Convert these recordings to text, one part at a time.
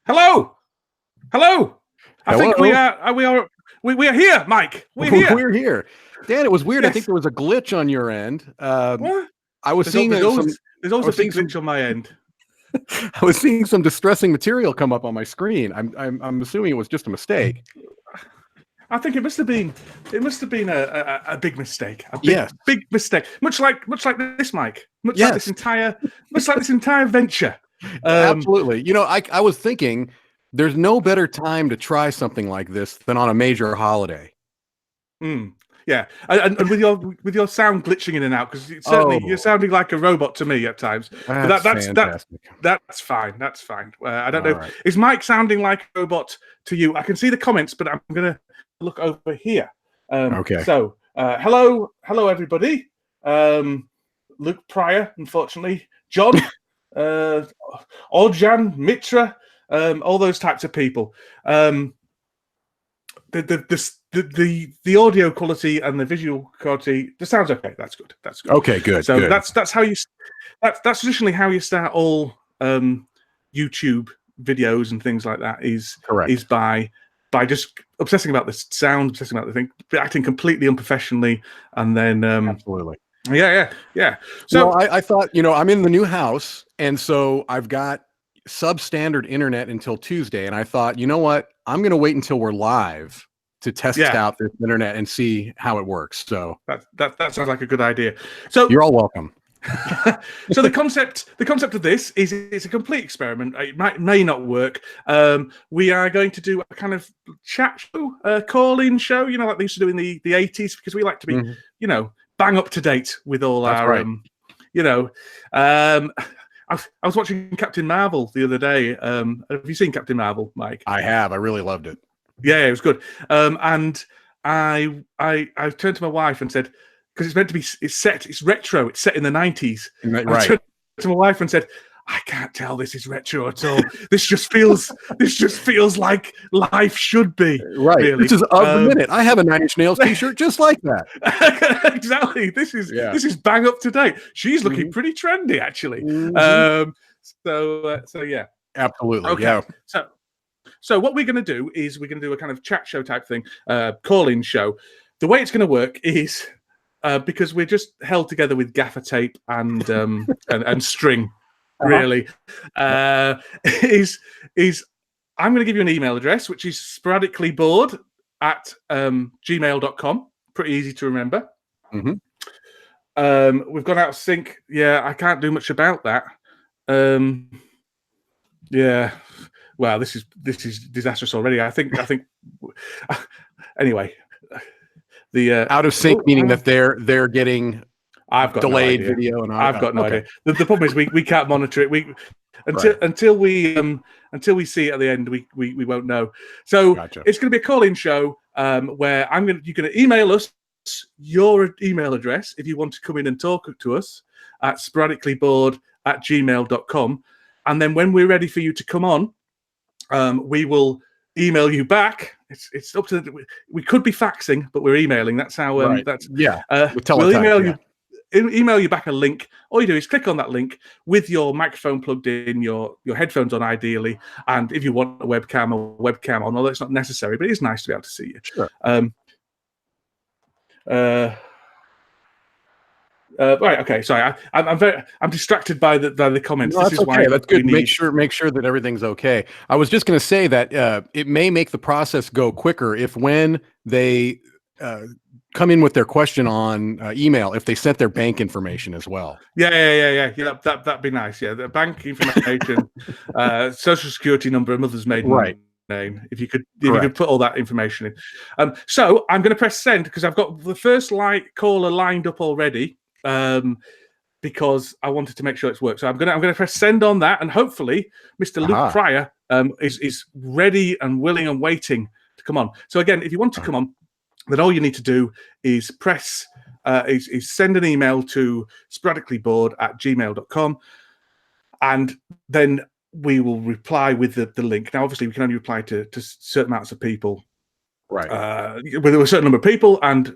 Hello, hello. I think we Hello. are. We are here, Mike. We're here. We're here. Dan, it was weird. I think Yes. there was a glitch on your end. What? I was There's, seeing there's some. always there's always I a was big seeing glitch on my end. I was seeing some distressing material come up on my screen. I'm assuming it was just a mistake. I think it must have been. It must have been a big mistake. Yes. Big mistake. Much like this, Mike. Much like Yes. this entire venture. Absolutely. You know, I was thinking there's no better time to try something like this than on a major holiday. Yeah, and with your sound glitching in and out, because certainly you're sounding like a robot to me at times. That's fantastic. That's fine. That's fine. I don't All know. right. Is Mike sounding like a robot to you? I can see the comments, but I'm gonna look over here. Okay. So hello, everybody. Luke Pryor, unfortunately, John, Orjan, Mitra, all those types of people. The audio quality and the visual quality, the sound's okay. That's good. That's good. Okay, good. So good. that's how you. That's traditionally how you start all YouTube videos and things like that. Correct. Is by just obsessing about the sound, obsessing about the thing, acting completely unprofessionally, and then Absolutely. Yeah. So I thought, I'm in the new house, and so I've got substandard internet until Tuesday, and I thought, you know what? I'm going to wait until we're live to test out this internet and see how it works. So that sounds like a good idea. So you're all welcome. So the concept of this is it's a complete experiment. It may not work. We are going to do a kind of chat show, call-in show, like they used to do in the 80s, because we like to be, bang up to date with all our, I was watching Captain Marvel the other day. Have you seen Captain Marvel, Mike? I have. I really loved it. Yeah, it was good. And I turned to my wife and said, because it's meant to be, it's retro, it's set in the 90s. Right. I turned to my wife and said, I can't tell this is retro at all. This just feels like life should be. Right. Really. This is of the minute. I have a Nine Inch Nails t-shirt just like that. Exactly. This is bang up to date. She's looking pretty trendy, actually. So yeah. Absolutely. Okay. Yeah. So what we're going to do is we're going to do a kind of chat show type thing, call-in show. The way it's going to work is because we're just held together with gaffer tape and string. Really, is I'm going to give you an email address, which is sporadicallybored@gmail.com. Pretty easy to remember. We've gone out of sync. Yeah, I can't do much about that. Yeah. Wow, this is disastrous already. I think. Anyway, the out of sync meaning that they're getting. I've got delayed no video, and I've got no idea. The problem is we can't monitor it. Until we see it at the end, we won't know. So It's going to be a call-in show where you're going to email us your email address if you want to come in and talk to us at sporadicallybored@gmail.com, and then when we're ready for you to come on, we will email you back. It's up to we could be faxing, but we're emailing. That's how we'll email you back a link. All you do is click on that link with your microphone plugged in, your headphones on ideally, and if you want a webcam on, although it's not necessary, but it is nice to be able to see you. Sure. Right. Okay. Sorry. I'm distracted by the comments. No, that's okay. That's good. Make sure that everything's okay. I was just going to say that it may make the process go quicker if when they come in with their question on email, if they sent their bank information as well. Yeah. That'd be nice. Yeah, the bank information, social security number, mother's maiden name. If you could put all that information in. So I'm going to press send because I've got the first caller lined up already. Because I wanted to make sure it's worked. So I'm gonna press send on that, and hopefully Mr. Luke Pryor is ready and willing and waiting to come on. So again, if you want to come on, then all you need to do is press is send an email to sporadicallybored@gmail.com, and then we will reply with the link. Now, obviously, we can only reply to certain amounts of people. Right. With a certain number of people, and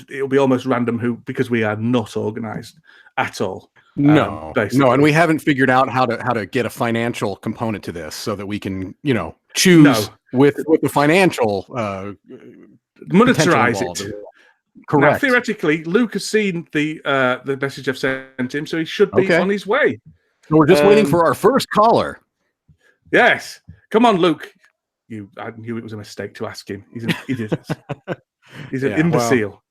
it'll be almost random because we are not organised at all. No, basically. and we haven't figured out how to get a financial component to this so that we can, choose with the financial monetize it. Correct. Now, theoretically, Luke has seen the message I've sent him, so he should be on his way. So we're just waiting for our first caller. Yes, come on, Luke. I knew it was a mistake to ask him. He's an idiot. He's an imbecile.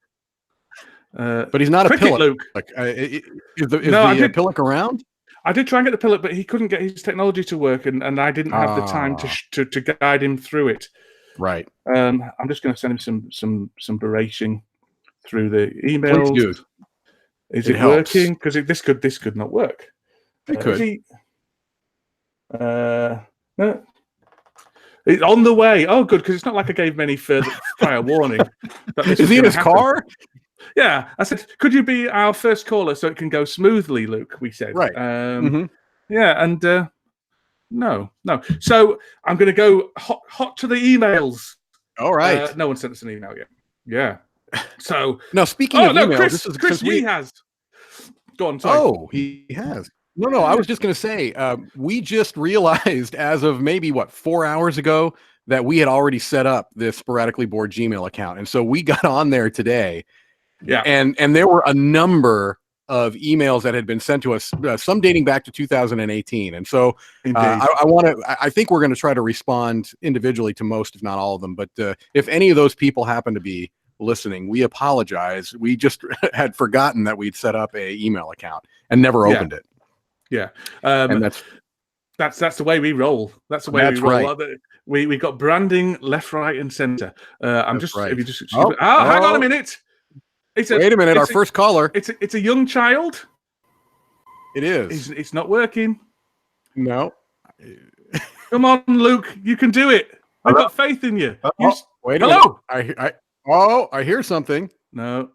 But he's not a pillock. Luke. Is the pillock around? I did try and get the pillock, but he couldn't get his technology to work, and I didn't have the time to guide him through it. Right. I'm just going to send him some berating through the emails. Please do. Is it working? Because this could not work. It could. No. It's on the way. Oh, good, because it's not like I gave him any further prior warning. Is he in his car? Yeah. I said, could you be our first caller so it can go smoothly, Luke? We said. Right. Yeah, and no. So I'm going to go hot to the emails. All right. No one sent us an email yet. Yeah. So now, speaking of emails, Chris Yee has. Go on. Sorry. Oh, he has. No. I was just going to say, we just realized as of maybe 4 hours ago that we had already set up this Sporadically Bored Gmail account, and so we got on there today. Yeah, and there were a number of emails that had been sent to us, some dating back to 2018, and so I think we're going to try to respond individually to most, if not all of them. But if any of those people happen to be listening, we apologize. We just had forgotten that we'd set up a email account and never opened it. Yeah, and that's the way we roll. That's the way we roll. Right. We got branding left, right, and center. I'm just right. If you just hang on a minute. Wait a minute, our first caller. It's a young child. It is. It's not working. No. Come on, Luke. You can do it. I've got faith in you. Wait a minute. I hear something. No.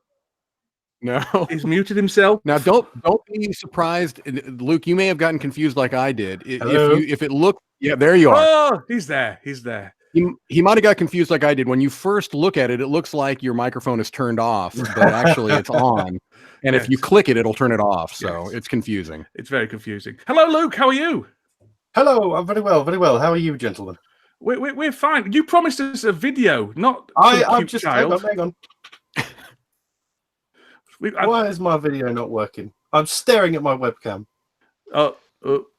He's muted himself. Now, don't be surprised, Luke. You may have gotten confused like I did. If it looked, there you are. Oh, he's there. He might have got confused like I did. When you first look at it, it looks like your microphone is turned off, but actually it's on. And if you click it, it'll turn it off. So it's confusing. It's very confusing. Hello, Luke. How are you? Hello. I'm very well. Very well. How are you, gentlemen? We're fine. You promised us a video, not I'm just child. Hang on. Why is my video not working? I'm staring at my webcam.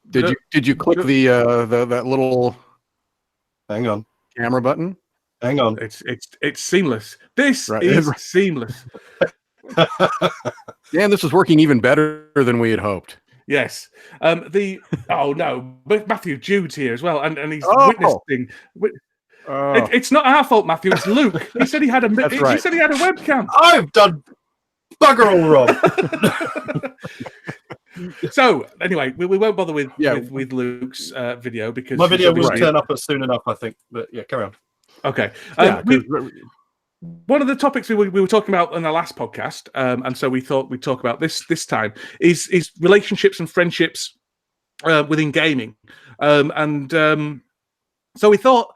Did you click the that little hang on camera button? Hang on. It's seamless. This is seamless. Yeah, this is working even better than we had hoped. Yes. But Matthew Jude's here as well, and he's witnessing. It's not our fault, Matthew. It's Luke. He said he had a. He said he had a webcam. I've done bugger all wrong. So anyway, we won't bother with Luke's video because my video will turn up soon enough, I think. But yeah, carry on. Okay. One of the topics we were talking about in the last podcast, and so we thought we'd talk about this time is relationships and friendships within gaming, so we thought,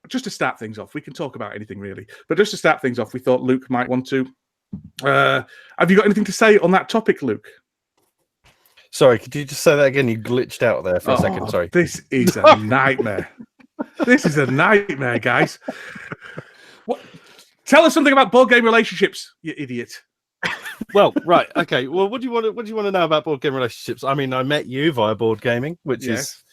just to start things off, we can talk about anything really, but just to start things off, we thought Luke might want to. Have you got anything to say on that topic, Luke? Sorry, could you just say that again? You glitched out there for a second. Sorry. This is a nightmare. This is a nightmare, guys. What? Tell us something about board game relationships, you idiot. Well, right, okay. Well, what do you want to know about board game relationships? I mean, I met you via board gaming, which is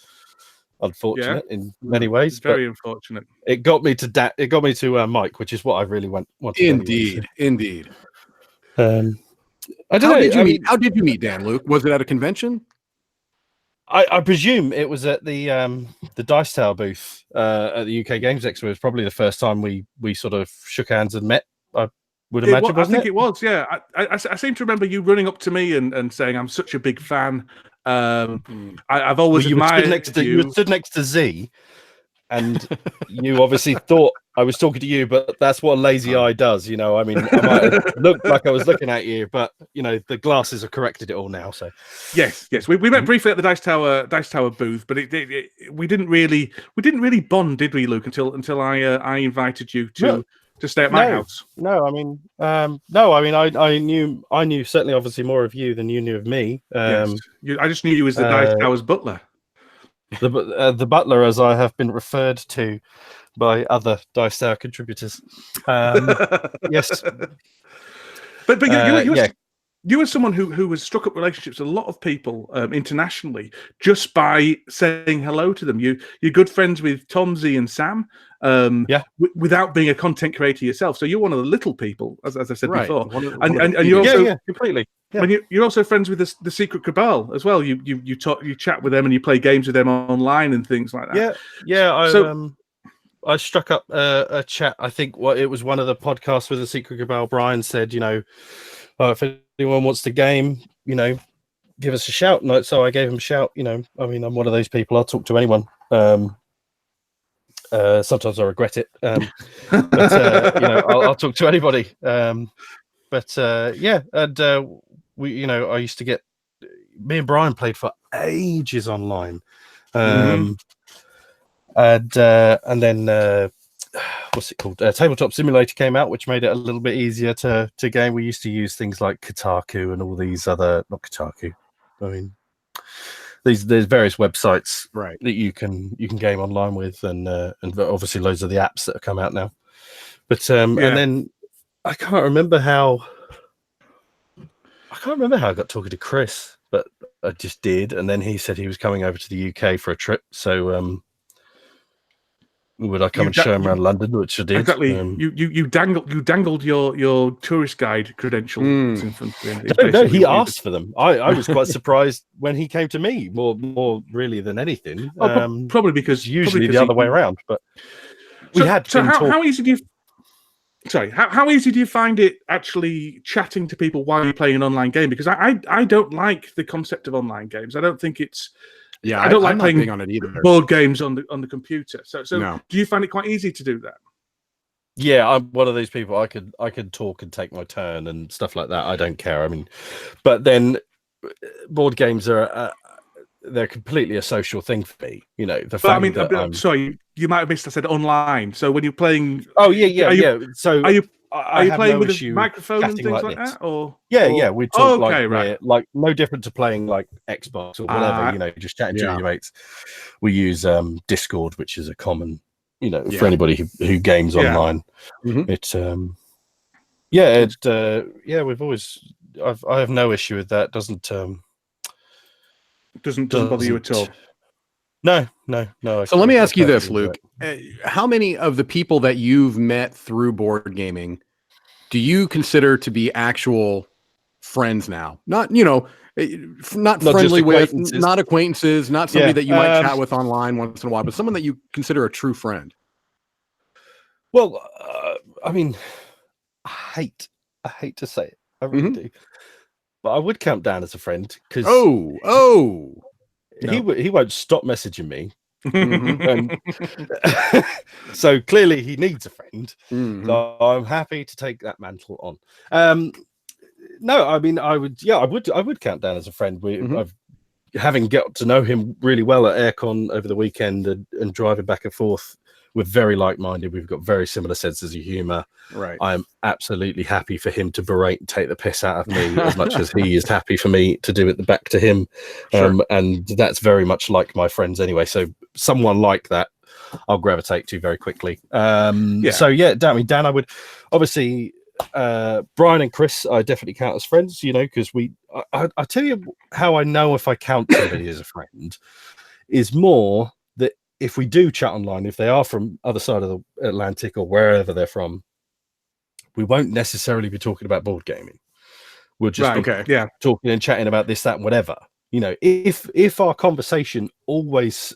unfortunate in many ways. Very unfortunate. It got me to Mike, which is what I really wanted. Indeed. I don't know. How did you meet Dan, Luke? Was it at a convention? I presume it was at the Dice Tower booth at the UK Games Expo. It was probably the first time we sort of shook hands and met. I would imagine. I think it was. Yeah, I seem to remember you running up to me and saying, "I'm such a big fan." I've always admired you. You stood next to Z, and you obviously thought I was talking to you, but that's what a lazy eye does. You know, I mean, I might have looked like I was looking at you, but you know, the glasses have corrected it all now. So yes, we met briefly at the Dice Tower booth, but we didn't really bond, did we, Luke? Until I invited you to to stay at my house? No, I mean, I knew certainly, obviously, more of you than you knew of me. Yes, I just knew you as the Dice Towers butler. The butler, as I have been referred to by other Dice Tower contributors. Yes, but you were someone who has struck up relationships with a lot of people internationally just by saying hello to them. You're good friends with Tomsy and Sam, without being a content creator yourself. So you're one of the little people, as I said before, and you're also completely. Yeah. And you're also friends with the Secret Cabal as well. You chat with them and you play games with them online and things like that. I struck up a chat. I think it was one of the podcasts with the Secret Cabal. Brian said, if anyone wants to game, give us a shout. And so I gave him a shout. I'm one of those people. I'll talk to anyone. Sometimes I regret it, but I'll talk to anybody. We, I used to get. Me and Brian played for ages online, and then what's it called? Tabletop Simulator came out, which made it a little bit easier to game. We used to use things like Kotaku and all these other, not Kotaku. I mean, there's various websites that you can game online with, and obviously loads of the apps that have come out now. But and then I can't remember how I got talking to Chris, but I just did, and then he said he was coming over to the UK for a trip. So would I come and show him around London, which I did. Exactly. You dangled your tourist guide credentials in front of him. No, he asked for them. I was quite surprised when he came to me, more really than anything. Probably because usually the other way around. But how easy do you? Sorry, how easy do you find it actually chatting to people while you're playing an online game? Because I don't like the concept of online games. I don't think it's. Yeah, I don't like playing on it either. Board games on the computer. So do you find it quite easy to do that? Yeah, I'm one of those people. I could talk and take my turn and stuff like that. I don't care. I mean, but then board games are they're completely a social thing for me. Sorry, you might have missed. I said online. So when you're playing, So are you playing with a microphone and things like that? We talk like no different to playing like Xbox or whatever. Just chatting to your mates. We use Discord, which is a common, for anybody who games online. Mm-hmm. We've always. I have no issue with that. Doesn't bother you at all. No. So let me ask you this, Luke. How many of the people that you've met through board gaming do you consider to be actual friends now? Not friendly with, not acquaintances, not somebody that you might chat with online once in a while, but someone that you consider a true friend. Well, I mean, I hate to say it. I really do. But I would count Dan as a friend because he won't stop messaging me. So clearly he needs a friend. So I'm happy to take that mantle on. No, I mean I would count Dan as a friend. I've having got to know him really well at Aircon over the weekend and driving back and forth. We're very like-minded. We've got very similar senses of humor. Right. I'm absolutely happy for him to berate and take the piss out of me as much as he is happy for me to do it back to him. Sure. And that's very much like my friends anyway. So someone like that, I'll gravitate to very quickly. Dan, I would obviously, Brian and Chris, I definitely count as friends, because I tell you how I know if I count somebody as a friend is more that if we do chat online, if they are from other side of the Atlantic or wherever they're from, we won't necessarily be talking about board gaming. We'll just be talking and chatting about this, that, and whatever. If our conversation always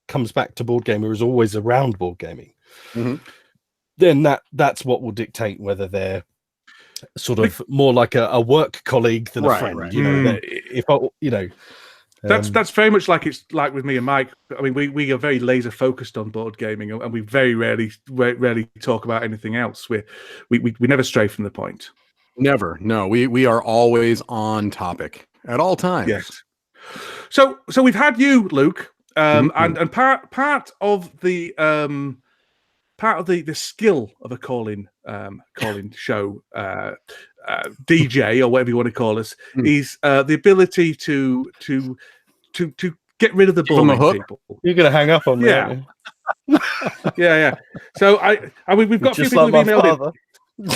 comes back to board gaming or is always around board gaming, then that's what will dictate whether they're sort of more like a work colleague than a friend. That's very much like it's like with me and Mike. I mean, we are very laser focused on board gaming, and we very rarely talk about anything else. We never stray from the point. Never. No, we are always on topic at all times. Yes. So we've had you, Luke, and part of the part of the skill of a calling show DJ or whatever you want to call us is the ability to get rid of the boring people. You're gonna hang up on me, aren't you? Yeah. So I mean, we've got a few people who've emailed in.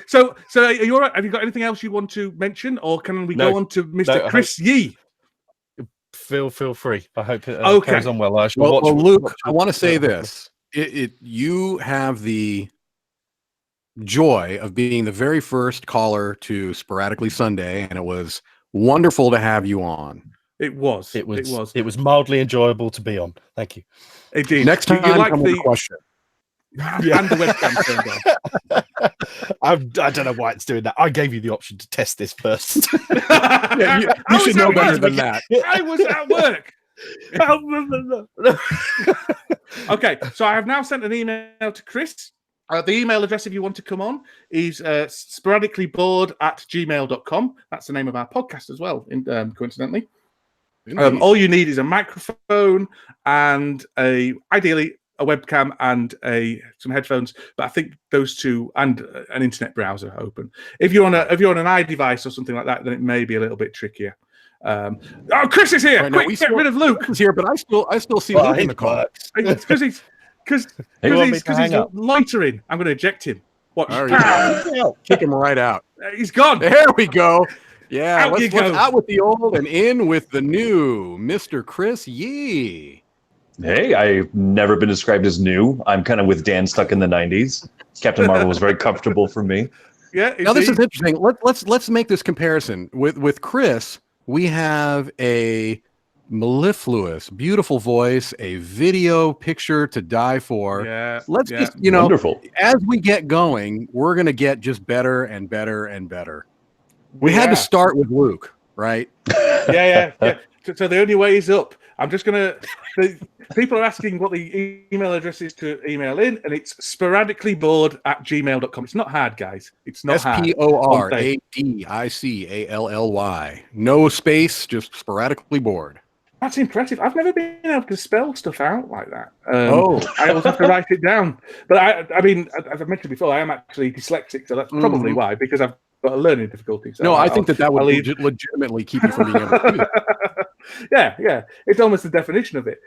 So are you all right? Have you got anything else you want to mention, or can we go on to Mr. Chris Yee? Feel free. I hope it okay. carries on well. Well, Luke, I want to say this: you have the joy of being the very first caller to Sporadically Sunday, and it was wonderful to have you on. It was mildly enjoyable to be on. Thank you. Indeed. Next time, you like the question. And the webcam turned on. I don't know why it's doing that. I gave you the option to test this first. You should know better than that. I was at work. Okay, so I have now sent an email to Chris. The email address, if you want to come on, is sporadicallybored@gmail.com. That's the name of our podcast as well, coincidentally. All you need is a microphone and ideally a webcam and some headphones, but I think those two and an internet browser open. If you're on an iDevice or something like that, then it may be a little bit trickier. Chris is here! Quick, get rid of Luke. He's here, but I still see Luke in the car. It's because he's loitering. I'm going to eject him. Watch. Kick him right out. He's gone. There we go. Yeah, let's out with the old and in with the new, Mr. Chris Yee. Hey, I've never been described as new. I'm kind of with Dan stuck in the 90s. Captain Marvel was very comfortable for me. Yeah. Now this is interesting. Let's make this comparison. With Chris, we have a mellifluous, beautiful voice, a video picture to die for. Yeah. Let's just, wonderful. As we get going, we're going to get just better and better and better. We had to start with Luke, right? Yeah. So the only way is up. I'm just going to... People are asking what the email address is to email in, and it's sporadicallybored@gmail.com. It's not hard, guys. It's not hard. SPORADICALLY. No space, just sporadically bored. That's impressive. I've never been able to spell stuff out like that. I always have to write it down. But I mean, as I've mentioned before, I am actually dyslexic, so that's probably why, because I've got a learning difficulty. So I think that would legitimately keep you from being able to do that. Yeah, it's almost the definition of it.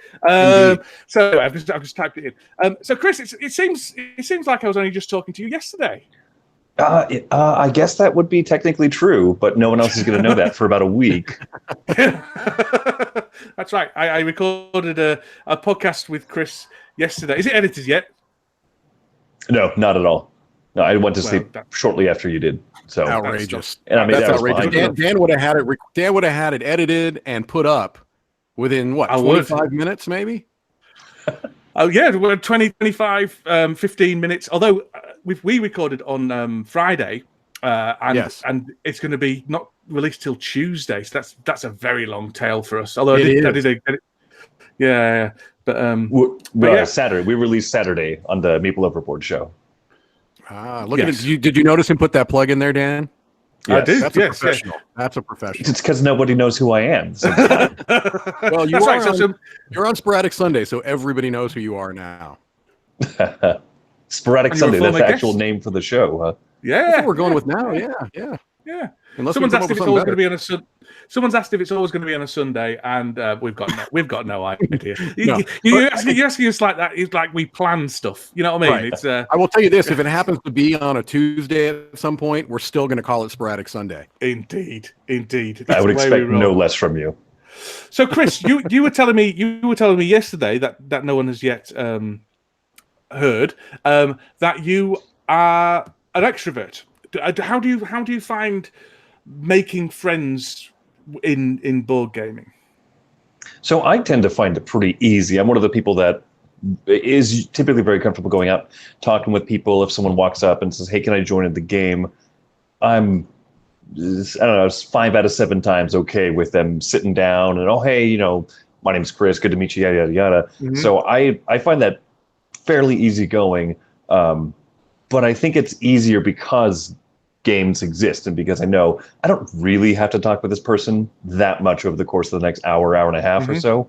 So I've just typed it in. So Chris, it seems like I was only just talking to you yesterday. I guess that would be technically true, but no one else is going to know that for about a week. That's right. I recorded a podcast with Chris yesterday. Is it edited yet? No, not at all. No, I went to sleep shortly after you did. So outrageous. And I mean, that's outrageous. Dan would have had it. Dan would have had it edited and put up within 25 minutes, maybe. Oh yeah, 20, 25, 15 minutes. Although we recorded on Friday, and it's going to be not released till Tuesday. So that's a very long tail for us. Although but Saturday. We released Saturday on the Maple Loaf Report show. Look at it. Did you notice him put that plug in there, Dan? Yes. I did. That's a professional. That's a professional. It's because nobody knows who I am. So. Well, you're on Sporadic Sunday, so everybody knows who you are now. Sporadic Sunday. That's the actual name for the show, huh? Yeah, that's what we're going with now. Yeah. Someone's asked if it's always going to be on a Someone's asked if it's always going to be on a Sunday, and we've got no idea. You're asking us like that. It's like we plan stuff. You know what I mean? Right. It's. I will tell you this: if it happens to be on a Tuesday at some point, we're still going to call it Sporadic Sunday. Indeed. That's I would expect no less from you. So, Chris, you were telling me yesterday that no one has yet heard that you are an extrovert. How do you find making friends in board gaming? So I tend to find it pretty easy. I'm one of the people that is typically very comfortable going out, talking with people. If someone walks up and says, "Hey, can I join in the game?" I don't know, it's 5 out of 7 times okay with them sitting down and, "Oh, hey, my name's Chris. Good to meet you." Yada yada yada. Mm-hmm. So I find that fairly easygoing. But I think it's easier because games exist and because I know I don't really have to talk with this person that much over the course of the next hour and a half or so.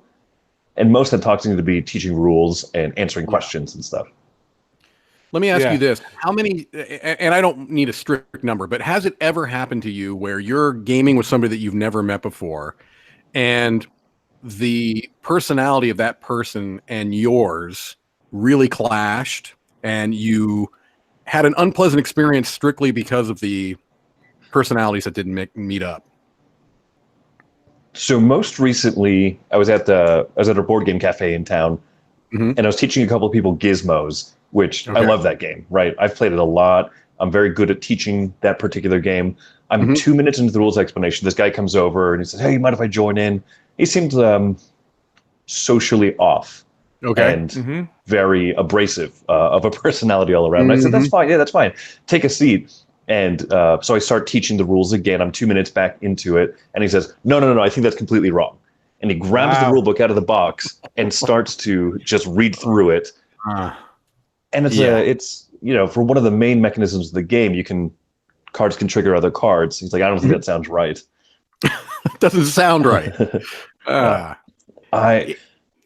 and most of the talks need to be teaching rules and answering questions and stuff. Let me ask you this. How many, and I don't need a strict number, but has it ever happened to you where you're gaming with somebody that you've never met before and the personality of that person and yours really clashed and you had an unpleasant experience strictly because of the personalities that didn't meet up? So most recently, I was at a board game cafe in town, and I was teaching a couple of people Gizmos, which I love that game, right? I've played it a lot. I'm very good at teaching that particular game. I'm 2 minutes into the rules explanation. This guy comes over and he says, "Hey, you mind if I join in?" He seemed socially off and very abrasive of a personality all around. And I said, "That's fine. Yeah, that's fine. Take a seat." And so I start teaching the rules again. I'm 2 minutes back into it. And he says, no, I think that's completely wrong. And he grabs the rule book out of the box and starts to just read through it. And it's for one of the main mechanisms of the game, cards can trigger other cards. He's like, "I don't think that sounds right." Doesn't sound right.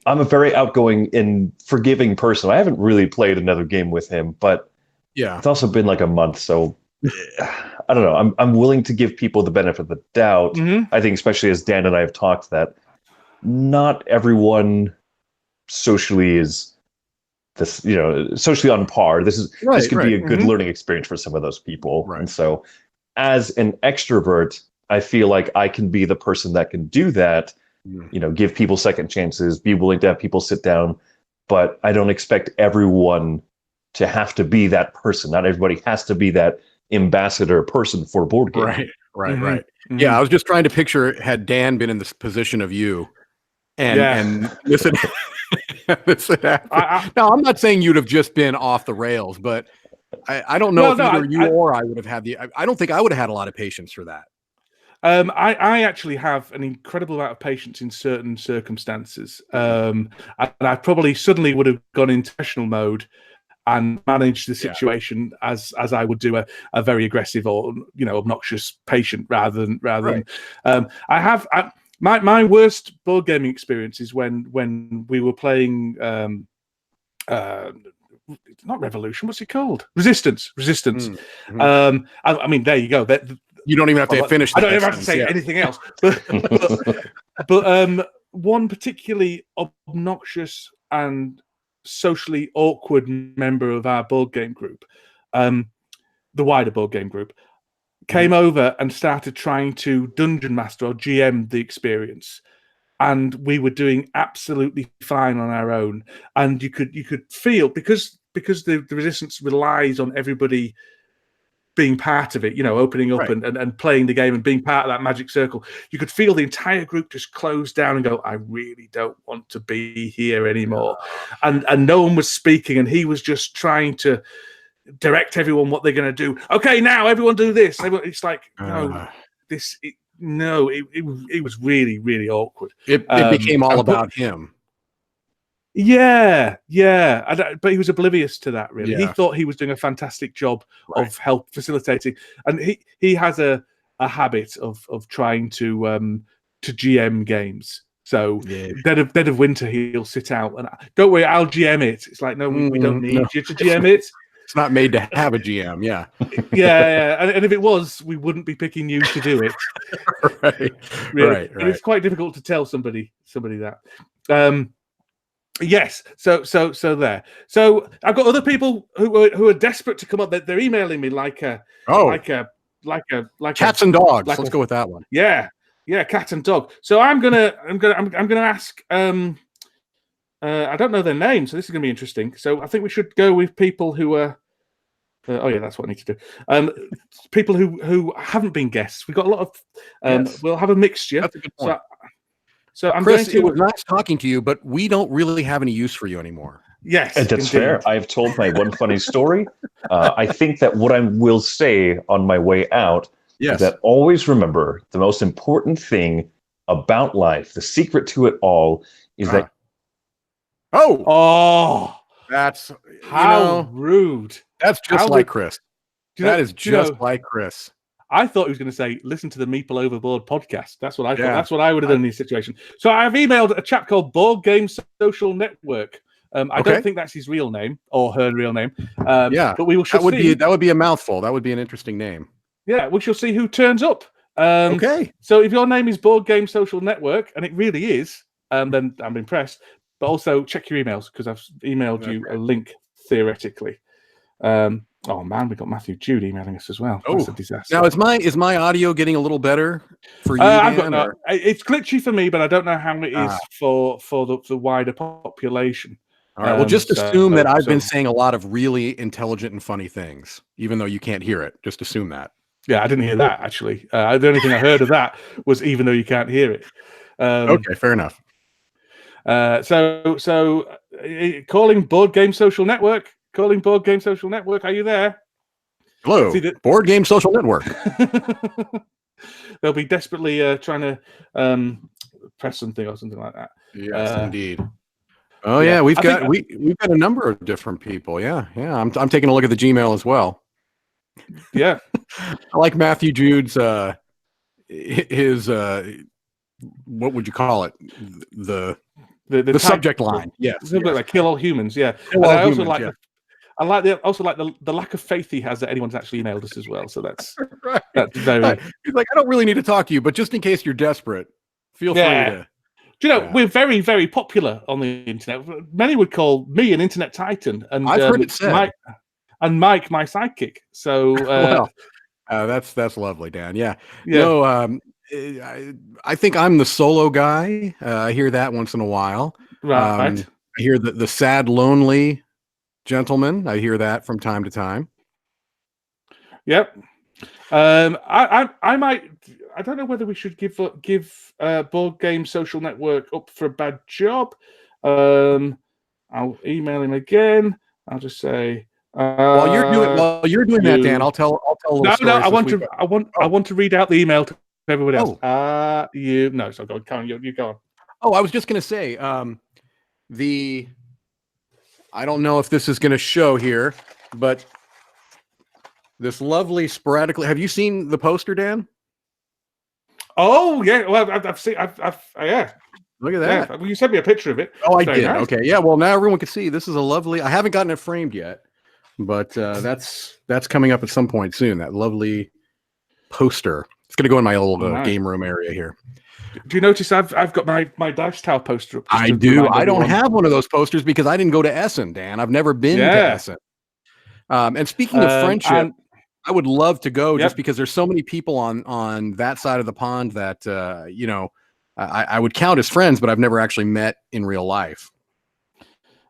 I'm a very outgoing and forgiving person. I haven't really played another game with him, but it's also been like a month. So I don't know. I'm willing to give people the benefit of the doubt. I think, especially as Dan and I have talked, that not everyone socially is socially on par. This could be a good learning experience for some of those people. And so as an extrovert, I feel like I can be the person that can do that, give people second chances, be willing to have people sit down, but I don't expect everyone to have to be that person. Not everybody has to be that ambassador person for a board game. Right. Yeah, I was just trying to picture, had Dan been in this position of you and this had happened. Now, I'm not saying you'd have just been off the rails, but I don't know if either you or I would have had I don't think I would have had a lot of patience for that. I actually have an incredible amount of patience in certain circumstances. And I probably suddenly would have gone into professional mode and managed the situation as I would do a very aggressive or obnoxious patient rather than my worst board gaming experience is when we were playing not Revolution, what's it called? Resistance. I mean, there you go. You don't even have to finish. I don't even have to say anything else. But one particularly obnoxious and socially awkward member of our board game group, the wider board game group, came over and started trying to dungeon master or GM the experience. And we were doing absolutely fine on our own. And you could feel, because the resistance relies on everybody being part of it, opening up and playing the game and being part of that magic circle, you could feel the entire group just close down and go, "I really don't want to be here anymore." And no one was speaking, and he was just trying to direct everyone what they're going to do. "Okay, now everyone do this." It's like, it was really, really awkward. It became all about him. Yeah, but he was oblivious to that. Really, he thought he was doing a fantastic job of help facilitating, and he has a habit of trying to GM games. So dead of winter, he'll sit out and, "Don't worry, I'll GM it." It's like, no, we don't need you to GM it. It's not made to have a GM. Yeah. And if it was, we wouldn't be picking you to do it. Right. And it's quite difficult to tell somebody that. Yes. So there. So I've got other people who are desperate to come up. They're emailing me like cats and dogs. Let's go with that one. Yeah, cat and dog. So I'm gonna ask. I don't know their name, so this is gonna be interesting. So I think we should go with people who are. That's what I need to do. People who haven't been guests. We've got a lot of. We'll have a mixture. That's a good point. So I'm Chris, going to. It was nice talking to you, but we don't really have any use for you anymore. Yes, that's fair. I've told my one funny story. I think that what I will say on my way out is that always remember the most important thing about life, the secret to it all, is that. That's how rude. That's just like Chris. That is just like Chris. I thought he was going to say, listen to the Meeple Overboard podcast. That's what I thought. That's what I would have done in this situation. So I've emailed a chap called Board Game Social Network. I don't think that's his real name or her real name. But we will see. That would be a mouthful. That would be an interesting name. Yeah, we shall see who turns up. Okay. So if your name is Board Game Social Network, and it really is, then I'm impressed. But also check your emails, because I've emailed you a link theoretically. Oh man, we got Matthew Jude emailing us as well. That's a disaster. Now is my audio getting a little better for you? It's glitchy for me, but I don't know how it is for the wider population. All right. Well, just assume that I've been saying a lot of really intelligent and funny things, even though you can't hear it. Just assume that. Yeah, I didn't hear that actually. The only thing I heard of that was even though you can't hear it. Okay, fair enough. So calling Board Game Social Network. Calling Board Game Social Network. Are you there? Hello, Board Game Social Network. They'll be desperately trying to press something or something like that. Yes, indeed. Oh yeah, we've got a number of different people. Yeah. I'm taking a look at the Gmail as well. Yeah, I like Matthew Jude's his what would you call it? The subject line. Yes, like kill all humans. Yeah, kill all humans, I like the lack of faith he has that anyone's actually emailed us as well. So that's that's very. He's like, I don't really need to talk to you, but just in case you're desperate, feel free to. Do you know we're very, very popular on the internet? Many would call me an internet titan, and I've heard it said. Mike my sidekick. So that's lovely, Dan. Yeah. No, I think I'm the solo guy. I hear that once in a while. Right. I hear the sad, lonely gentleman. I hear that from time to time. Yep. I might. I don't know whether we should give Board Game Social Network up for a bad job. I'll email him again. I'll just say. While you're doing that, Dan, I'll tell. No. I want to read out the email to everybody else. So go on, Karen, you go on. Oh, I was just going to say I don't know if this is going to show here, but this lovely Sporadically. Have you seen the poster, Dan? Oh yeah, well I've seen. Yeah. Look at that. Yeah. Well, you sent me a picture of it. Oh, I did. Nice. Okay, yeah. Well, now everyone can see. This is a lovely. I haven't gotten it framed yet, but that's coming up at some point soon. That lovely poster. It's going to go in my old game room area here. Do you notice I've got my Dice Tower poster up? I do. I don't have one of those posters because I didn't go to Essen, Dan. I've never been to Essen. And speaking of friendship, I would love to go just because there's so many people on that side of the pond that I would count as friends, but I've never actually met in real life.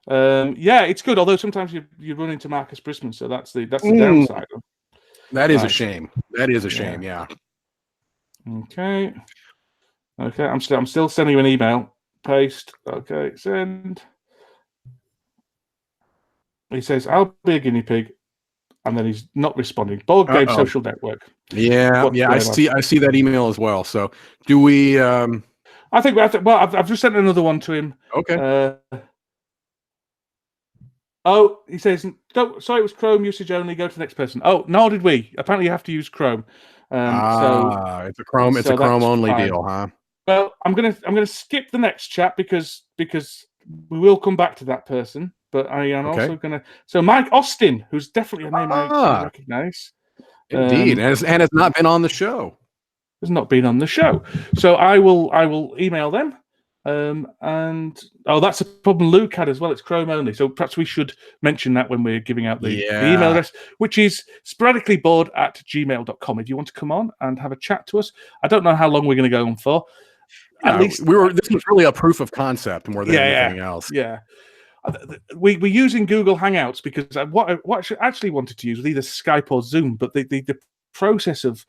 It's good. Although sometimes you run into Marcus Brisman, so that's the downside. That is a shame. That is a shame. Yeah. Okay. I'm still sending you an email. Paste. Okay. Send. He says, "I'll be a guinea pig," and then he's not responding. Board Game Social Network. Yeah. I see that email as well. So, do we? I think. Well, I've just sent another one to him. Okay. He says, sorry, it was Chrome usage only. Go to the next person. Oh, nor did we. Apparently, you have to use Chrome. It's a Chrome. It's a Chrome only deal, huh? Well, I'm gonna skip the next chat because we will come back to that person. But I am also gonna. So Mike Austin, who's definitely a name I recognize. Indeed, and has not been on the show. Has not been on the show. So I will email them. And that's a problem Luke had as well. It's Chrome only, so perhaps we should mention that when we're giving out the email address, which is sporadicallyboard@gmail.com. If you want to come on and have a chat to us, I don't know how long we're going to go on for. At least this was really a proof of concept more than anything else. Yeah, we're using Google Hangouts because what I actually wanted to use was either Skype or Zoom, but the process of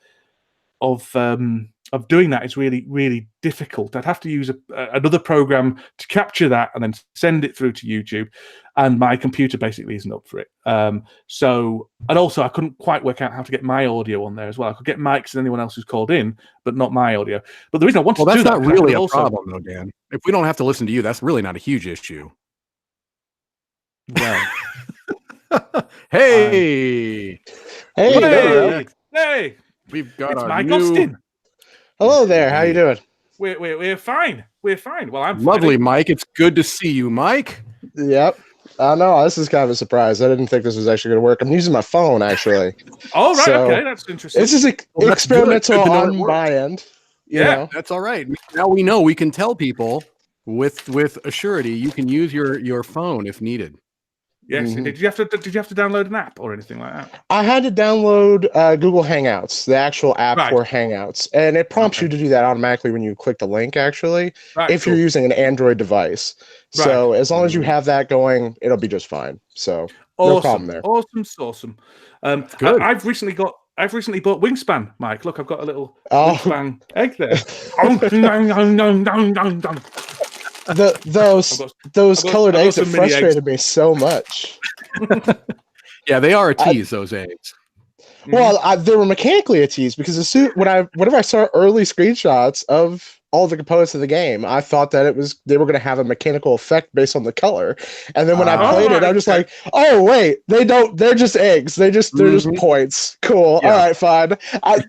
doing that is really, really difficult. I'd have to use another program to capture that and then send it through to YouTube, and my computer basically isn't up for it. And also I couldn't quite work out how to get my audio on there as well. I could get Mike's and anyone else who's called in, but not my audio. But the reason I wanted to do that, that's not really a problem, though, Dan. If we don't have to listen to you, that's really not a huge issue. Well, hey. Hey. We've got It's our Mike new... Austin. Hello there. How you doing? We're fine. We're fine. Well, I'm Lovely, fine. Mike. It's good to see you, Mike. Yep. No, this is kind of a surprise. I didn't think this was actually going to work. I'm using my phone, actually. Oh, right. So, Okay. That's interesting. This is experimental Good to know it on works. my end. You Yeah. know? That's all right. Now we know we can tell people with a surety you can use your phone if needed. Yes. Mhm. Did you have to download an app or anything like that? I had to download Google Hangouts, the actual app Right. for Hangouts, and it prompts Okay. you to do that automatically when you click the link, actually, Right. if you're using an Android device. So as long as you have that going, it'll be just fine. So no problem there. Awesome. Good. I've recently bought Wingspan, Mike. Look, I've got a little Oh. Wingspan egg there. Those colored I've got eggs that some mini eggs. frustrated me so much. Yeah, they are a tease, those eggs. Well, they were mechanically a tease because whenever I saw early screenshots of all the components of the game, I thought that they were going to have a mechanical effect based on the color, and then when I played it, I'm just like, oh wait, they don't. They're just eggs. They're just points. Cool. Yeah. All right, fine.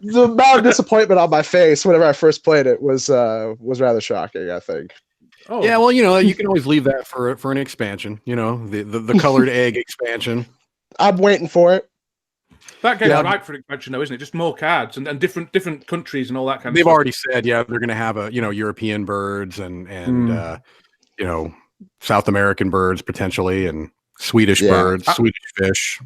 The amount of disappointment on my face whenever I first played it was rather shocking, I think. Oh. Yeah, well, you can always leave that for an expansion. The colored egg expansion. I'm waiting for it. That game's Yeah. right for expansion, though, isn't it? Just more cards and different countries and all that kind of They've stuff. already said, yeah, they're going to have European birds and South American birds potentially, and Swedish birds, Swedish fish.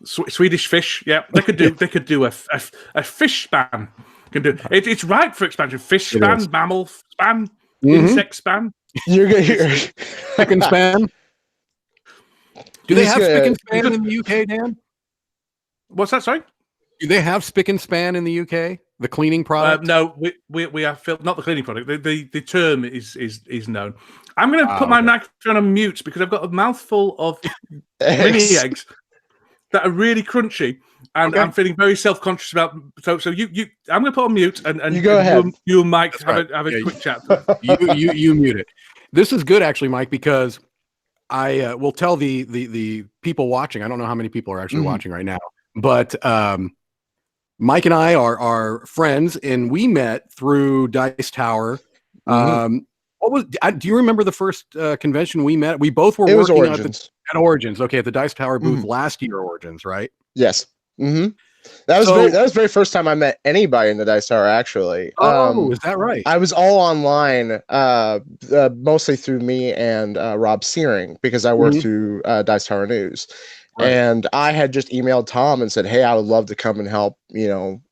Swedish fish, yeah. They could do a fish span. Can do it's right for expansion. Fish span, mammal span, insect span. You're gonna hear Spick and span. Do they have spick and span in the UK, Dan? What's that? Sorry. Do they have spick and span in the UK? The cleaning product? No, we have not the cleaning product. The term is known. I'm going to put my microphone on mute because I've got a mouthful of mini eggs that are really crunchy, and I'm feeling very self-conscious about. So you I'm going to put on mute, and you go ahead. You and Mike have a quick chat. You mute it. This is good actually, Mike, because I will tell the people watching. I don't know how many people are actually watching right now, but Mike and I are friends, and we met through Dice Tower. Do you remember the first convention we met? We both were working at Origins. Okay, at the Dice Tower booth last year, Origins, right? Yes. That was very first time I met anybody in the Dice Tower, actually. Is that right? I was all online, mostly through me and Rob Searing, because I worked through Dice Tower News. Right. And I had just emailed Tom and said, hey, I would love to come and help,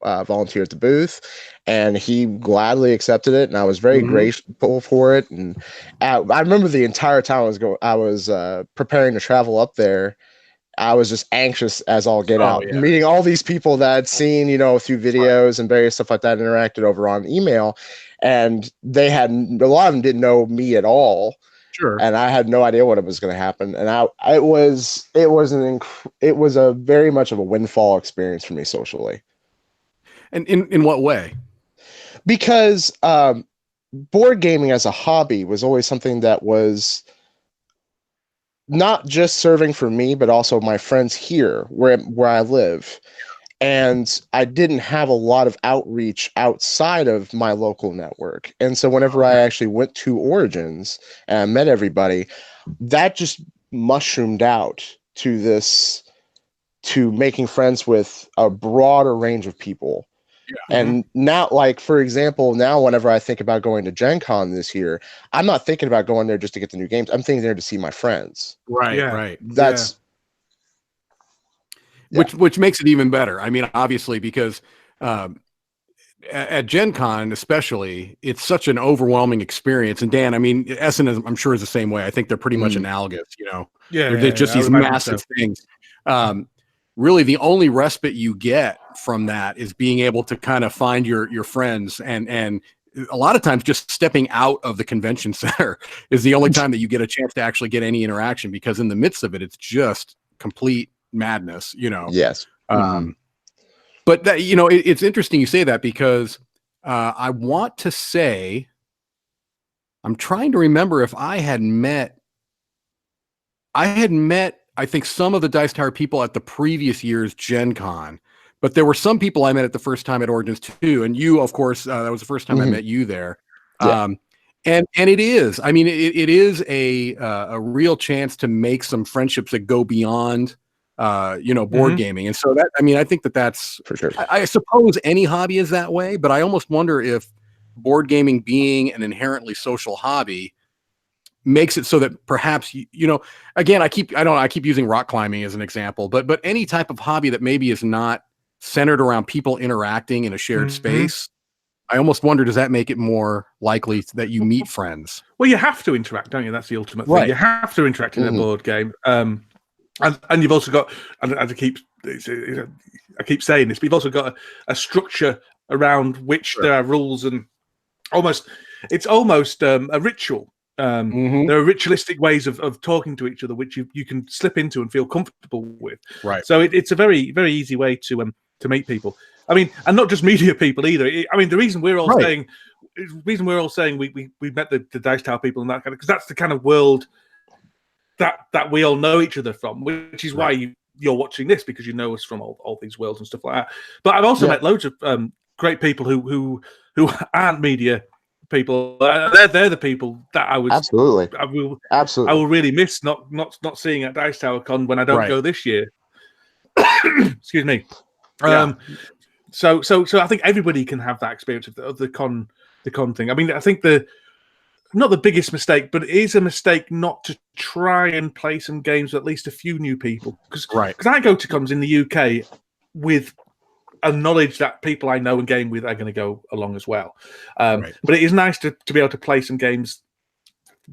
volunteer at the booth. And he gladly accepted it. And I was very grateful for it. And I remember the entire time I was preparing to travel up there. I was just anxious as all get out, meeting all these people that I'd seen, through videos and various stuff like that, interacted over on email. And a lot of them didn't know me at all. Sure. And I had no idea what was going to happen. And it was a very much of a windfall experience for me socially. And in what way? Because board gaming as a hobby was always something that was not just serving for me, but also my friends here where I live. And I didn't have a lot of outreach outside of my local network. And so whenever I actually went to Origins and I met everybody, that just mushroomed out to making friends with a broader range of people. Yeah. And now, like, for example, now whenever I think about going to Gen Con this year, I'm not thinking about going there just to get the new games. I'm thinking there to see my friends. Right, right. That's which makes it even better. I mean, obviously, because at Gen Con especially, it's such an overwhelming experience. And Dan, I mean, Essen I'm sure is the same way. I think they're pretty much analogous, they're just these massive things. Really, the only respite you get from that is being able to kind of find your friends, and a lot of times just stepping out of the convention center is the only time that you get a chance to actually get any interaction, because in the midst of it, it's just complete madness, Yes. But that, it's interesting you say that, because I want to say, I'm trying to remember if I had met, I think some of the Dice Tower people at the previous year's Gen Con, but there were some people I met at the first time at Origins too. And you, of course, that was the first time I met you there. Yeah. And it is, I mean, it is a real chance to make some friendships that go beyond, board gaming. And so that, I mean, I think that's for sure. I suppose any hobby is that way, but I almost wonder if board gaming being an inherently social hobby makes it so that perhaps, again, I keep using rock climbing as an example, but any type of hobby that maybe is not centered around people interacting in a shared space, I almost wonder, does that make it more likely that you meet friends? Well, you have to interact, don't you? That's the ultimate thing. Right. You have to interact in a board game. And you've also got, and I keep saying this, but you've also got a structure around which there are rules and it's almost a ritual. There are ritualistic ways of talking to each other, which you can slip into and feel comfortable with. Right. So it's a very, very easy way to meet people. I mean, and not just media people either. I mean, the reason we're all saying we met the Dice Tower people and that kind of, because that's the kind of world that we all know each other from, which is why you're watching this, because you know us from all these worlds and stuff like that. But I've also met loads of great people who aren't media people. They're the people that I will really miss not seeing at Dice Tower Con when I don't go this year. Excuse me. So I think everybody can have that experience of the con thing. I mean, I think not the biggest mistake, but it is a mistake not to try and play some games with at least a few new people. Because I go to cons in the UK with a knowledge that people I know and game with are going to go along as well. But it is nice to be able to play some games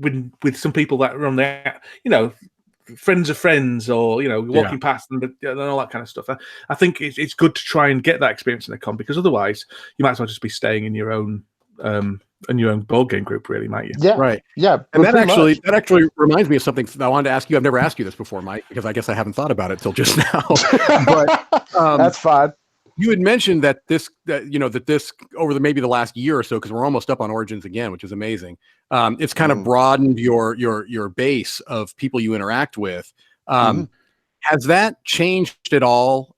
with some people that are on there, friends of friends, or walking past and all that kind of stuff. I think it's good to try and get that experience in a con, because otherwise you might as well just be staying in your own board game group, really, might you? Yeah, right. Yeah, and that actually reminds me of something I wanted to ask you. I've never asked you this before, Mike, because I guess I haven't thought about it till just now. But that's fine. You had mentioned that this over maybe the last year or so, because we're almost up on Origins again, which is amazing. It's kind of broadened your base of people you interact with. Has that changed at all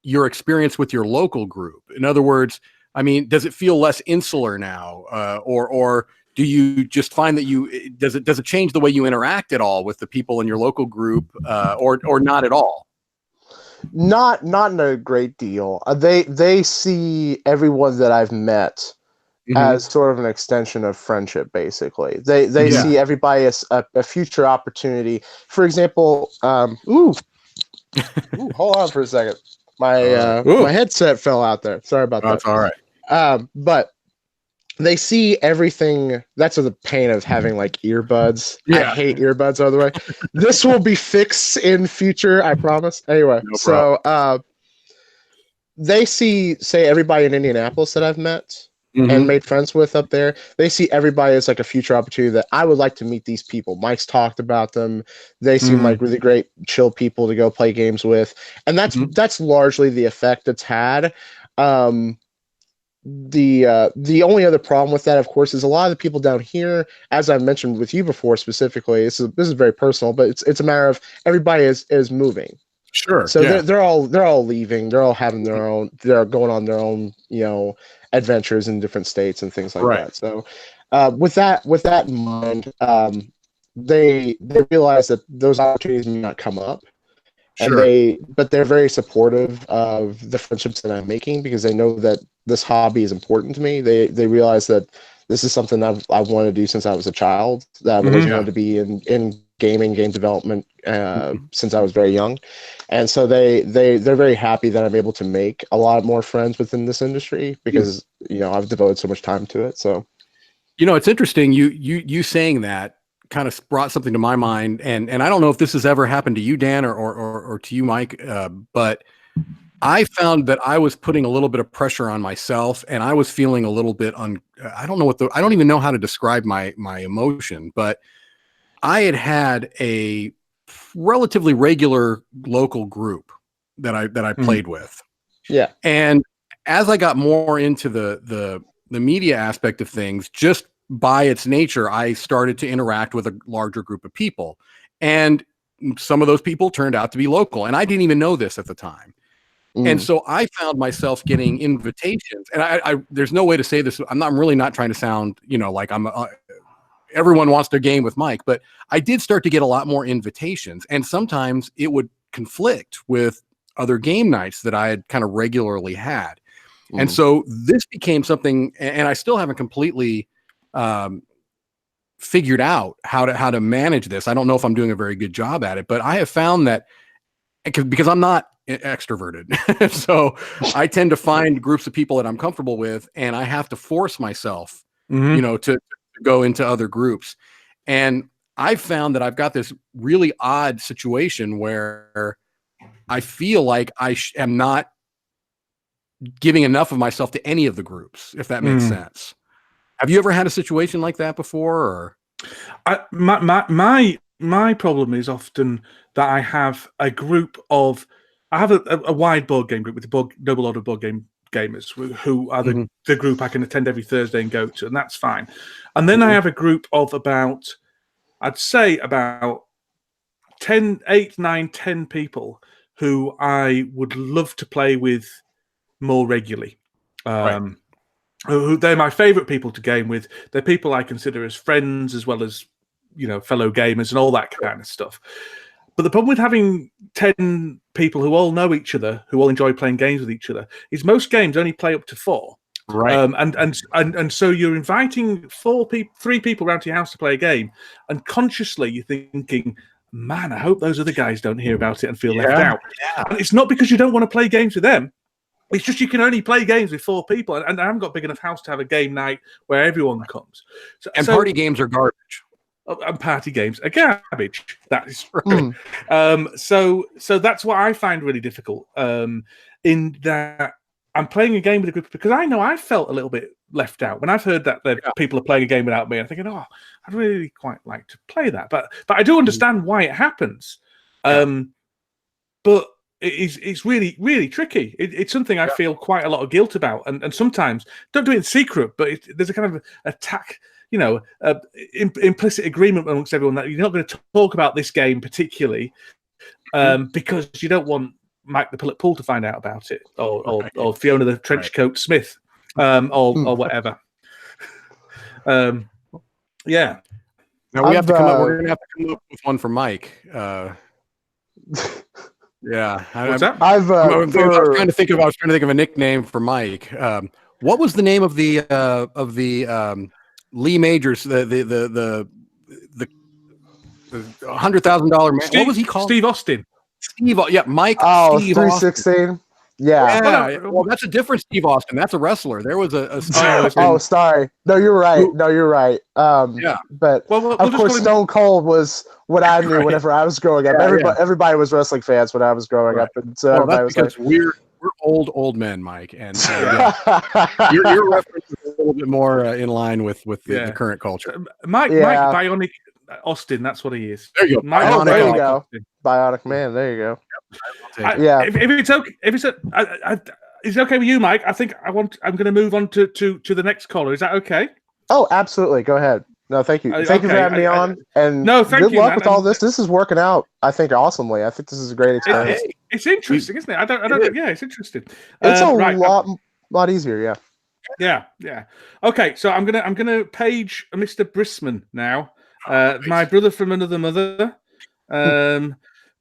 your experience with your local group? In other words, I mean, does it feel less insular now, or do you just find that does it change the way you interact at all with the people in your local group, or not at all? Not in a great deal. They see everyone that I've met as sort of an extension of friendship. Basically, they see everybody as a future opportunity. For example, hold on for a second. My headset fell out there. Sorry about that. That's all right. But they see everything. That's the pain of having like earbuds. I hate earbuds, by the way. This will be fixed in future, I promise. Anyway, they say everybody in Indianapolis that I've met and made friends with up there. They see everybody as like a future opportunity that I would like to meet these people. Mike's talked about them. They seem like really great, chill people to go play games with, and that's largely the effect it's had. The only other problem with that, of course, is a lot of the people down here, as I've mentioned with you before specifically, this is very personal, but it's a matter of everybody is moving. Sure. So they're all leaving. They're all having their own. They're going on their own, adventures in different states and things like that. So, with that in mind, they realize that those opportunities may not come up. Sure. But they're very supportive of the friendships that I'm making, because they know that this hobby is important to me. They realize that this is something I've wanted to do since I was a child, that I've always wanted to be in game development since I was very young. And so they're very happy that I'm able to make a lot more friends within this industry, because I've devoted so much time to it. So it's interesting you saying that kind of brought something to my mind, and I don't know if this has ever happened to you, Dan, or to you, Mike, but I found that I was putting a little bit of pressure on myself, and I was feeling a little bit I don't even know how to describe my emotion, but I had a relatively regular local group that I played with. Yeah. And as I got more into the media aspect of things, just by its nature, I started to interact with a larger group of people. And some of those people turned out to be local. And I didn't even know this at the time. And so I found myself getting invitations, and I there's no way to say this. I'm really not trying to sound, like I'm everyone wants their game with Mike, but I did start to get a lot more invitations, and sometimes it would conflict with other game nights that I had kind of regularly had. And so this became something, and I still haven't completely figured out how to manage this. I don't know if I'm doing a very good job at it, but I have found that because I'm not extroverted, so I tend to find groups of people that I'm comfortable with, and I have to force myself, to go into other groups. And I've found that I've got this really odd situation where I feel like I am not giving enough of myself to any of the groups, if that makes sense. Have you ever had a situation like that before? Or my problem is often that I have a group of, I have a wide board game group with a noble order of board game gamers who are the group I can attend every Thursday and go to, and that's fine. And then I have a group of I'd say about 10 people who I would love to play with more regularly. Who they're my favorite people to game with. They're people I consider as friends as well as, fellow gamers and all that kind of stuff. But the problem with having 10 people who all know each other, who all enjoy playing games with each other, is most games only play up to 4. Right. And so you're inviting 3 people around to your house to play a game, and consciously you're thinking, man, I hope those other guys don't hear about it and feel left out. Yeah. And it's not because you don't want to play games with them. It's just you can only play games with 4 people, and I haven't got a big enough house to have a game night where everyone comes. So party games are garbage. And party games are garbage. That is right. So that's what I find really difficult. In that I'm playing a game with a group because I know I felt a little bit left out when I've heard that people are playing a game without me. I'm thinking, I'd really quite like to play that, but I do understand why it happens. But it's really, really tricky. It's something I feel quite a lot of guilt about, and sometimes don't do it in secret, but there's a kind of attack, implicit agreement amongst everyone that you're not going to talk about this game particularly, because you don't want Mike the Pilot Pool to find out about it, or Fiona the Trenchcoat Smith, or whatever. Yeah. Now we're going to have to come up with one for Mike. Yeah, what's that? I was trying to think of a nickname for Mike. What was the name of the Lee Majors, the $100,000 man? What was he called? Steve Austin. Mike. Oh, Steve 316. Austin. Yeah. Well, that's a different Steve Austin. That's a wrestler. There was a sorry. No, you're right. But of course, Stone Cold was what I knew whenever I was growing up. Everybody was wrestling fans when I was growing up, and so everybody was like, we're old men, Mike, and your reference is a little bit more in line with the current culture. Mike Bionic Austin, that's what he is. There you go. There you go. Bionic Man. There you go. If it's okay, is it okay with you, Mike? I think I'm going to move on to the next caller. Is that okay? Oh, absolutely. Go ahead. No, thank you. Thank you for having me on. And good luck with all this. This is working out, I think, awesomely. I think this is a great experience. It's interesting, isn't it? I don't. Yeah, it's interesting. It's a lot easier. Yeah. Okay, so I'm gonna page Mr. Brisman now. My brother from another mother.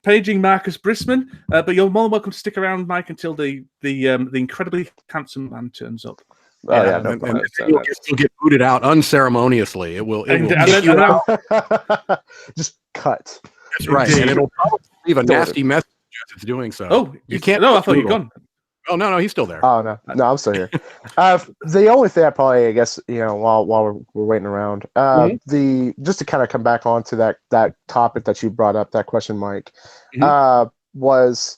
Paging Marcus Brisman, but you're more than welcome to stick around, Mike, until the incredibly handsome man turns up. You'll get booted out unceremoniously. It will just cut. That's right, and it'll probably leave a nasty message as it's doing so. Oh, you can't. No, I thought you'd gone. Oh no, he's still there. Oh no, I'm still here. The only thing I guess, while we're waiting around, just to kind of come back onto that topic that you brought up, that question, Mike, was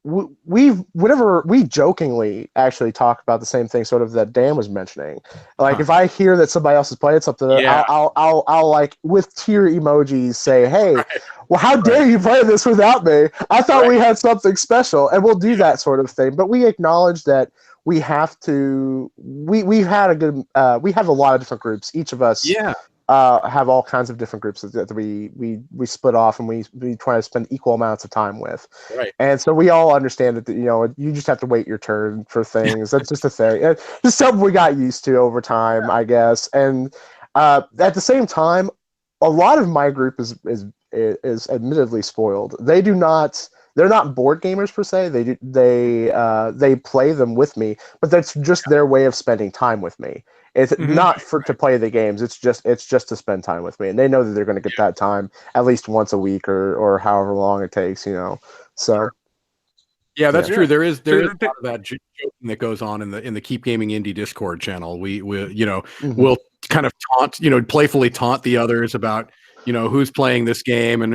whenever we jokingly actually talk about the same thing, sort of that Dan was mentioning. Like if I hear that somebody else is playing something, I'll like with tear emojis say, "Hey, well, how dare you play this without me? I thought we had something special," and we'll do that sort of thing. But we acknowledge that we have to. We've had a good. We have a lot of different groups. Each of us. have all kinds of different groups that we split off, and we try to spend equal amounts of time with. Right. And so we all understand that, you just have to wait your turn for things. That's just a thing. It's just something we got used to over time, I guess. And at the same time, a lot of my group is admittedly spoiled. They're not board gamers per se. They play them with me, but that's just their way of spending time with me. It's not to play the games. It's just to spend time with me, and they know that they're going to get that time at least once a week or however long it takes. So. Yeah, that's true. There is a lot of that joking that goes on in the Keep Gaming Indie Discord channel. We'll kind of taunt, playfully taunt the others about, who's playing this game, and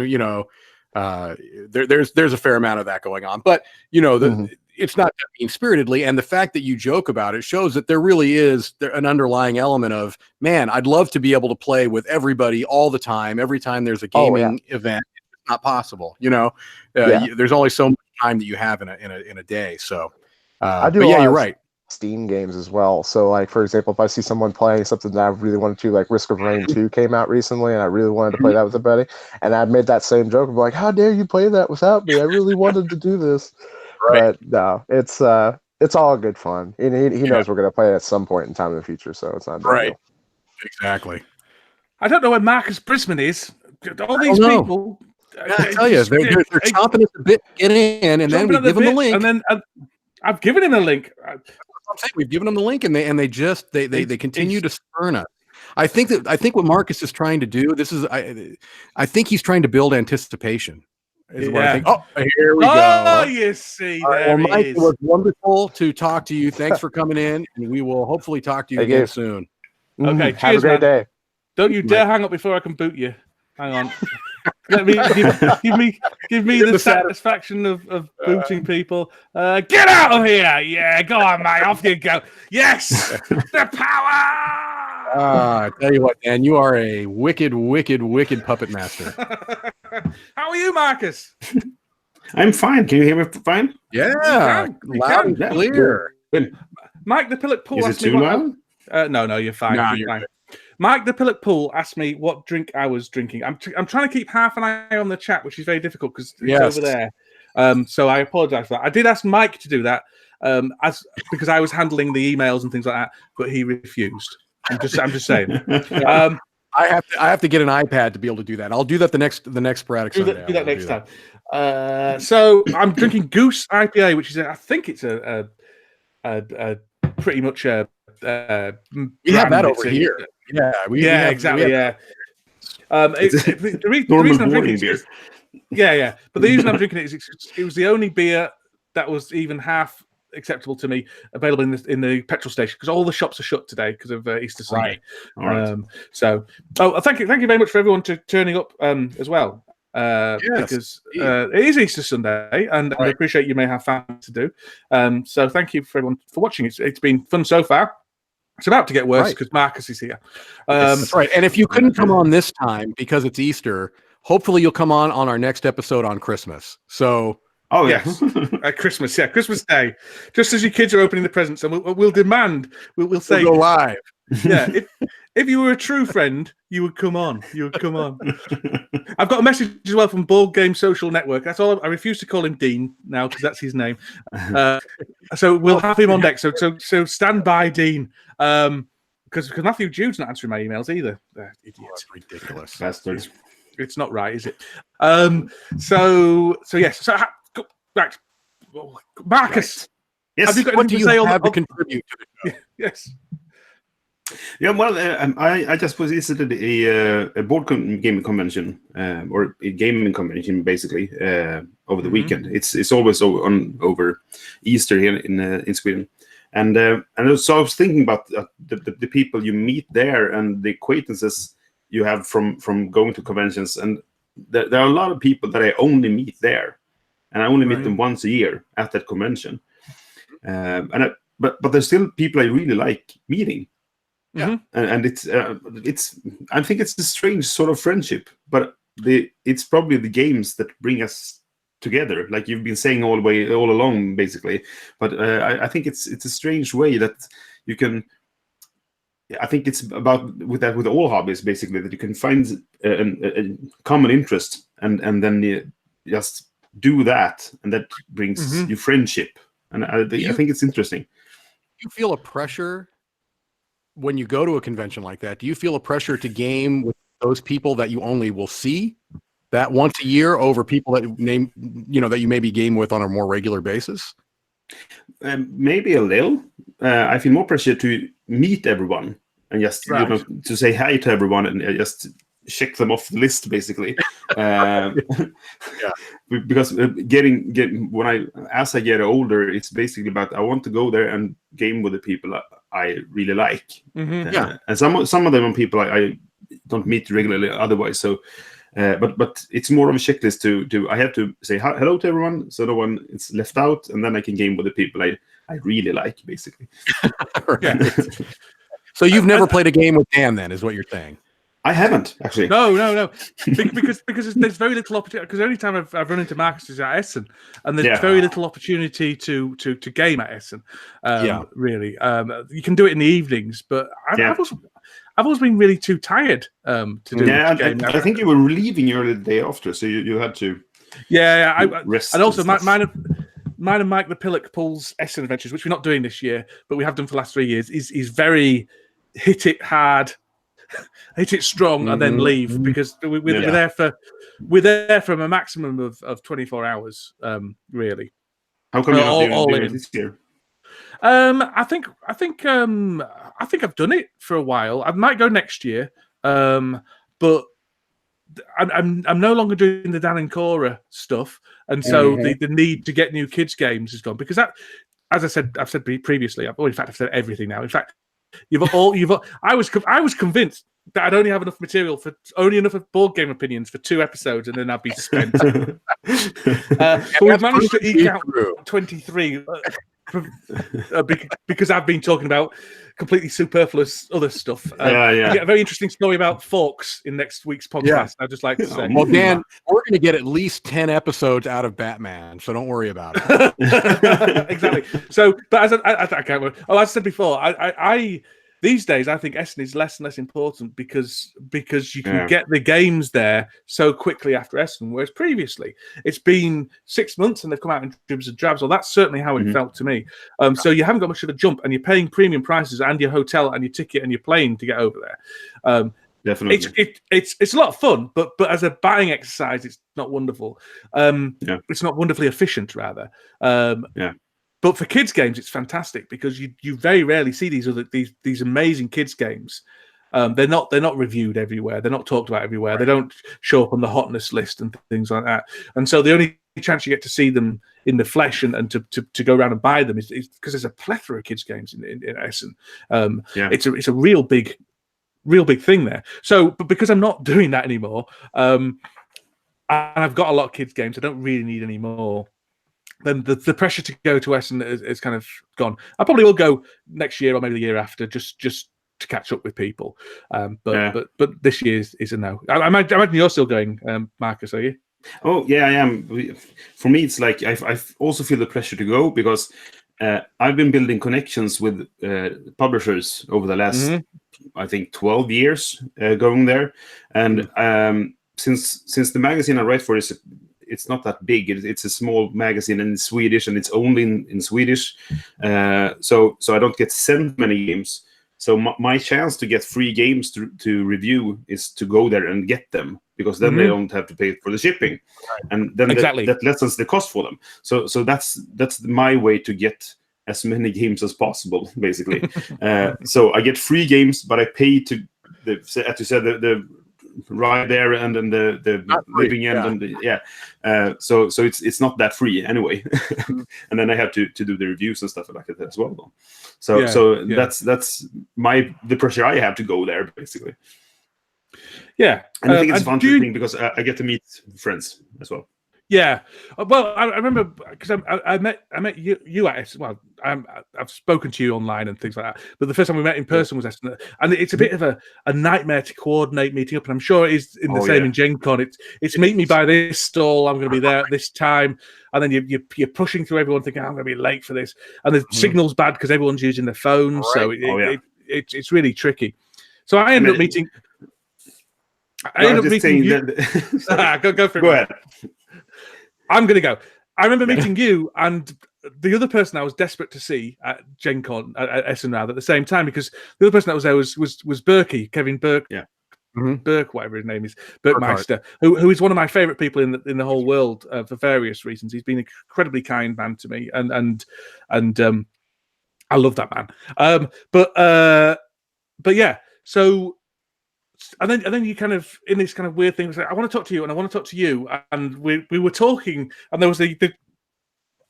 there's a fair amount of that going on. But it's not mean-spiritedly, and the fact that you joke about it shows that there really is an underlying element of, man, I'd love to be able to play with everybody all the time. Every time there's a gaming event, it's not possible. There's only so much time that you have in a day. So I do. But yeah, you're right. Steam games as well. So, like, for example, if I see someone playing something that I really wanted to, like Risk of Rain 2 came out recently, and I really wanted to play that with a buddy, and I made that same joke of like, how dare you play that without me? I really wanted to do this. Right. But no, it's all good fun. And he knows we're going to play it at some point in time in the future, so it's not right. Deal. Exactly. I don't know where Marcus Brisman is. All these people. I tell you, they're chomping at the bit to get in, and then we give them the link. And then I've given him a link. I'm saying we've given them the link, and they continue to spurn us. I think what Marcus is trying to do. I think he's trying to build anticipation. Is what I think. Oh, here we go. Oh, you see, there Mike, he is. It was wonderful to talk to you. Thanks for coming in, and we will hopefully talk to you again soon. Okay, have a great day. Don't you dare hang up before I can boot you. Hang on. Let me give me the satisfaction of booting people. Get out of here! Yeah, go on, mate. Off you go. Yes, the power. I tell you what, Dan, you are a wicked, wicked, wicked puppet master. How are you, Marcus? I'm fine. Can you hear me fine? Yeah, loud and clear. Mike the Pillock Pool. Is it too loud? No, you're fine. No, you're fine. Mike the Pillock Pool asked me what drink I was drinking. I'm trying to keep half an eye on the chat, which is very difficult because it's over there. So I apologize for that. I did ask Mike to do that because I was handling the emails and things like that, but he refused. I'm just saying. I have to get an iPad to be able to do that. I'll do that the next Sporadic Sunday. Do that next time. So I'm drinking Goose IPA, which is I think it's a pretty much a. We have that over here. Yeah, exactly. The reason I'm drinking beer. But the reason I'm drinking it is it was the only beer that was even half acceptable to me available in the petrol station because all the shops are shut today because of Easter Sunday. Right. Thank you very much for everyone turning up as well. Because it is Easter Sunday, and I appreciate you may have family to do. So thank you for everyone for watching. It's been fun so far. It's about to get worse because Marcus is here. That's right. And if you couldn't come on this time because it's Easter, hopefully you'll come on our next episode on Christmas. So, yes, Christmas, Christmas Day, just as your kids are opening the presents, and we'll demand, we'll say, we'll go live. Yeah, if you were a true friend, you would come on. I've got a message as well from Board Game Social Network. That's all. I refuse to call him Dean now because that's his name. So we'll have him on deck. So stand by, Dean. Because Matthew Jude's not answering my emails either. Idiot. That's ridiculous. Bastards. It's not right, is it? So yes. So right, Marcus. Yes. Have you got what anything do to say you have to contribute to the show? Yes. Yeah, well, I just visited a board gaming convention or a gaming convention basically over the weekend. It's always over Easter here in Sweden, and so I was thinking about the people you meet there and the acquaintances you have from going to conventions, and there are a lot of people that I only meet there, and I only meet them once a year at that convention, but there's still people I really like meeting. Yeah, and it's I think it's a strange sort of friendship, but it's probably the games that bring us together, like you've been saying all along, basically. But I think it's a strange way that you can I think it's about with all hobbies basically that you can find a common interest and then you just do that, and that brings you friendship. And I think it's interesting. Do you feel a pressure when you go to a convention like that? Do you feel a pressure to game with those people that you only will see that once a year over people that that you maybe game with on a more regular basis? Maybe a little. I feel more pressure to meet everyone and just to say hi to everyone and just check them off the list, basically. Because as I get older, it's basically about I want to go there and game with the people I really like. And some of them are people I don't meet regularly otherwise. So. But it's more of a checklist to I have to say hello to everyone so no one is left out, and then I can game with the people I really like, basically. So you've never played a game with Dan, then, is what you're saying? I haven't, actually. No. because there's very little opportunity. Because the only time I've run into Marcus is at Essen, and there's very little opportunity to game at Essen. Really, you can do it in the evenings, but I've always been really too tired to do. Yeah, I think you were leaving early the day after, so you had to. Rest. And also, mine and Mike the Pillock Pulls Essen Adventures, which we're not doing this year, but we have done for the last 3 years. Is very hit it hard, hit it strong, and then leave, because we're there for a maximum of 24 hours. Really. How come you're not doing it this year? I think I've done it for a while. I might go next year, but I'm no longer doing the Dan and Cora stuff, and so the need to get new kids games is gone, because that, as I've said previously. In fact, I've said everything now. In fact, I was convinced that I'd only have enough material for enough board game opinions for 2 episodes, and then I'd be spent. But we've managed to eke out 23. Because I've been talking about completely superfluous other stuff. You get a very interesting story about forks in next week's podcast. I'd just like to say. Well, Dan, we're going to get at least 10 episodes out of Batman, so don't worry about it. Exactly. So, but as I can't remember. As I said before, I these days I think Essen is less and less important because you can get the games there so quickly after Essen, whereas previously it's been 6 months and they've come out in dribs and drabs. Well, that's certainly how it felt to me. So you haven't got much of a jump, and you're paying premium prices and your hotel and your ticket and your plane to get over there. Definitely, it's a lot of fun, but as a buying exercise, it's not wonderful. It's not wonderfully efficient, rather. But for kids games, it's fantastic, because you very rarely see these amazing kids games. They're not reviewed everywhere. They're not talked about everywhere. Right. They don't show up on the hotness list and things like that. And so the only chance you get to see them in the flesh and to go around and buy them is because there's a plethora of kids games in Essen. It's a real big thing there. So, but because I'm not doing that anymore, and I've got a lot of kids games, I don't really need any more. Then the pressure to go to Essen is kind of gone. I probably will go next year or maybe the year after, just to catch up with people. But this year is a no. I imagine you're still going, Marcus, are you? Oh yeah, I am. For me, it's like I also feel the pressure to go, because I've been building connections with publishers over the last I think 12 years going there, and since the magazine I write for it's not that big. It's a small magazine in Swedish, and it's only in Swedish. So I don't get sent many games. So my chance to get free games to review is to go there and get them, because then they don't have to pay for the shipping, and then that lessens the cost for them. So that's my way to get as many games as possible, basically. So I get free games, but I pay to as you said, the ride there and then the living end so it's not that free anyway. And then I have to do the reviews and stuff like that as well though. So that's the pressure I have to go there, basically. And I think it's a fun thing because I get to meet friends as well. Yeah, well, I remember because I met you at Essen. Well, I've spoken to you online and things like that, but the first time we met in person was Essen, and it's a bit of a nightmare to coordinate meeting up. And I'm sure it is in the same in Gen Con. It's meet me by this stall. I'm going to be there at this time, and then you're pushing through everyone thinking I'm going to be late for this, and the signal's bad because everyone's using their phones. So it's really tricky. So I ended up meeting. I ended up meeting you. Go for it. Go ahead. I'm gonna go. I remember meeting you and the other person I was desperate to see at Gen Con at Essen at the same time, because the other person that was there was Berkey, Kevin Burke. Yeah. Burke, whatever his name is, Burkmeister, who is one of my favorite people in the whole world for various reasons. He's been an incredibly kind man to me, and I love that man. But yeah, so and then you kind of in this kind of weird thing. I want to talk to you, and I want to talk to you, and we were talking, and there was the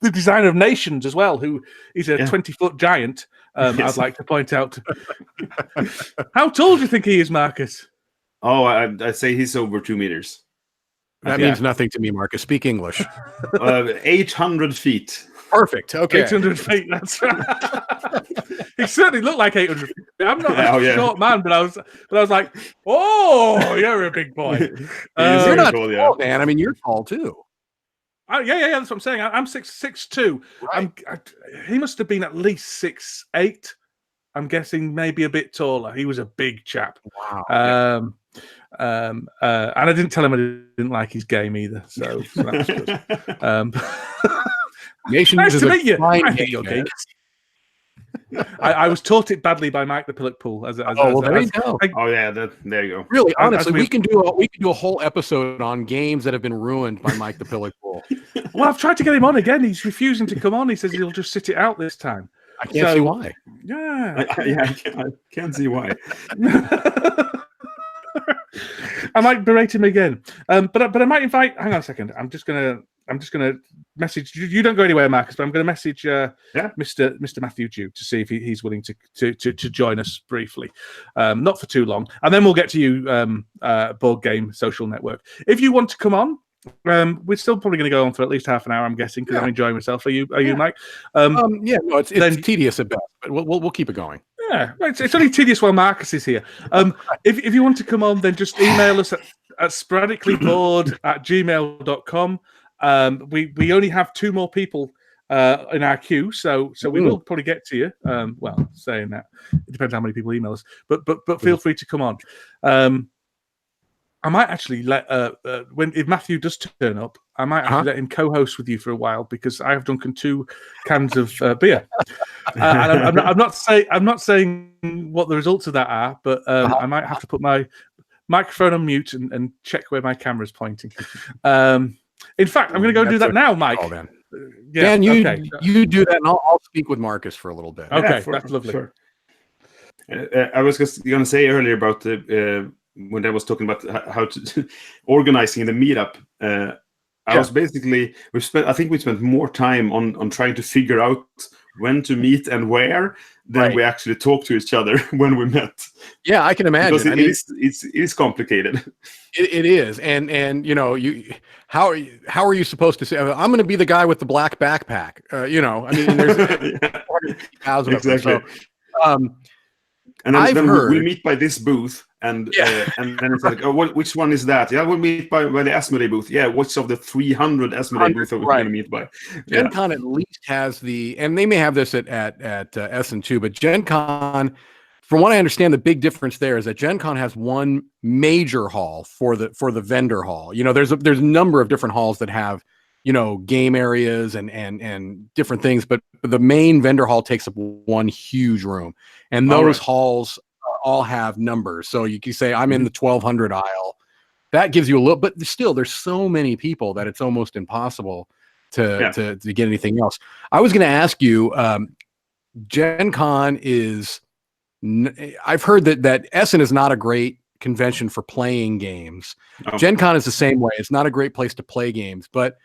designer of Nations as well, who is a 20-foot giant. Yes. I'd like to point out. How tall do you think he is, Marcus? Oh, I'd say he's over 2 meters. That means nothing to me, Marcus. Speak English. 800 feet. Perfect. Okay. 800 feet. That's right. He certainly looked like 800 feet. I'm not a short man, but I was like, oh, you're a big boy. You're not tall, man. I mean, you're tall too. Yeah. That's what I'm saying. I'm 6'2". Right. He must have been at least 6'8". I'm guessing maybe a bit taller. He was a big chap. Wow. And I didn't tell him I didn't like his game either. So that was good. Nice to meet you. I hate your games. I was taught it badly by Mike the Pillock Pool. There you go. There you go. Really, honestly, we can do a whole episode on games that have been ruined by Mike the Pillock Pool. Well, I've tried to get him on again. He's refusing to come on. He says he'll just sit it out this time. I can't see why. Yeah, I can't see why. I might berate him again, but I might invite. Hang on a second. I'm just gonna message you. You don't go anywhere, Marcus. But I'm gonna message Mr. Matthew Dew to see if he's willing to join us briefly, not for too long, and then we'll get to you, Board Game Social Network. If you want to come on. We're still probably going to go on for at least half an hour, I'm guessing, because I'm enjoying myself. Are you, Mike? It's tedious at best, but we'll keep it going. Yeah, it's only tedious while Marcus is here. If you want to come on, then just email us at sporadicallyboard@gmail.com. We only have 2 more people in our queue, so we will probably get to you. Well, saying that, it depends how many people email us, but feel free to come on. I might actually let if Matthew does turn up, I might actually let him co-host with you for a while, because I have drunk 2 cans of beer. And I'm not saying what the results of that are, but I might have to put my microphone on mute and check where my camera's pointing. In fact, I'm going to go do that now, Mike. Oh, man. Dan, you do that, and I'll speak with Marcus for a little bit. Okay, that's lovely. Sure. I was just going to say earlier about when I was talking about how to organizing the meetup. I was basically we spent more time on trying to figure out when to meet and where than we actually talked to each other when we met. Yeah, I can imagine. Because it is complicated. It is, and how are you supposed to say I'm going to be the guy with the black backpack? There's 450,000 exactly. of them. So, and then we meet by this booth, and then it's like, which one is that? Yeah, we'll meet by the Asmodee booth. Yeah, which of the 300 Asmodee booths are we going to meet by? Gen Con at least has and they may have this at Essen too, but Gen Con, from what I understand, the big difference there is that Gen Con has one major hall for the vendor hall. There's a number of different halls that have game areas and different things, but the main vendor hall takes up one huge room, and those halls all have numbers. So you can say I'm in the 1200 aisle. That gives you a little, but still there's so many people that it's almost impossible to get anything else. I was going to ask you, Gen Con is. I've heard that Essen is not a great convention for playing games. Oh. Gen Con is the same way. It's not a great place to play games, but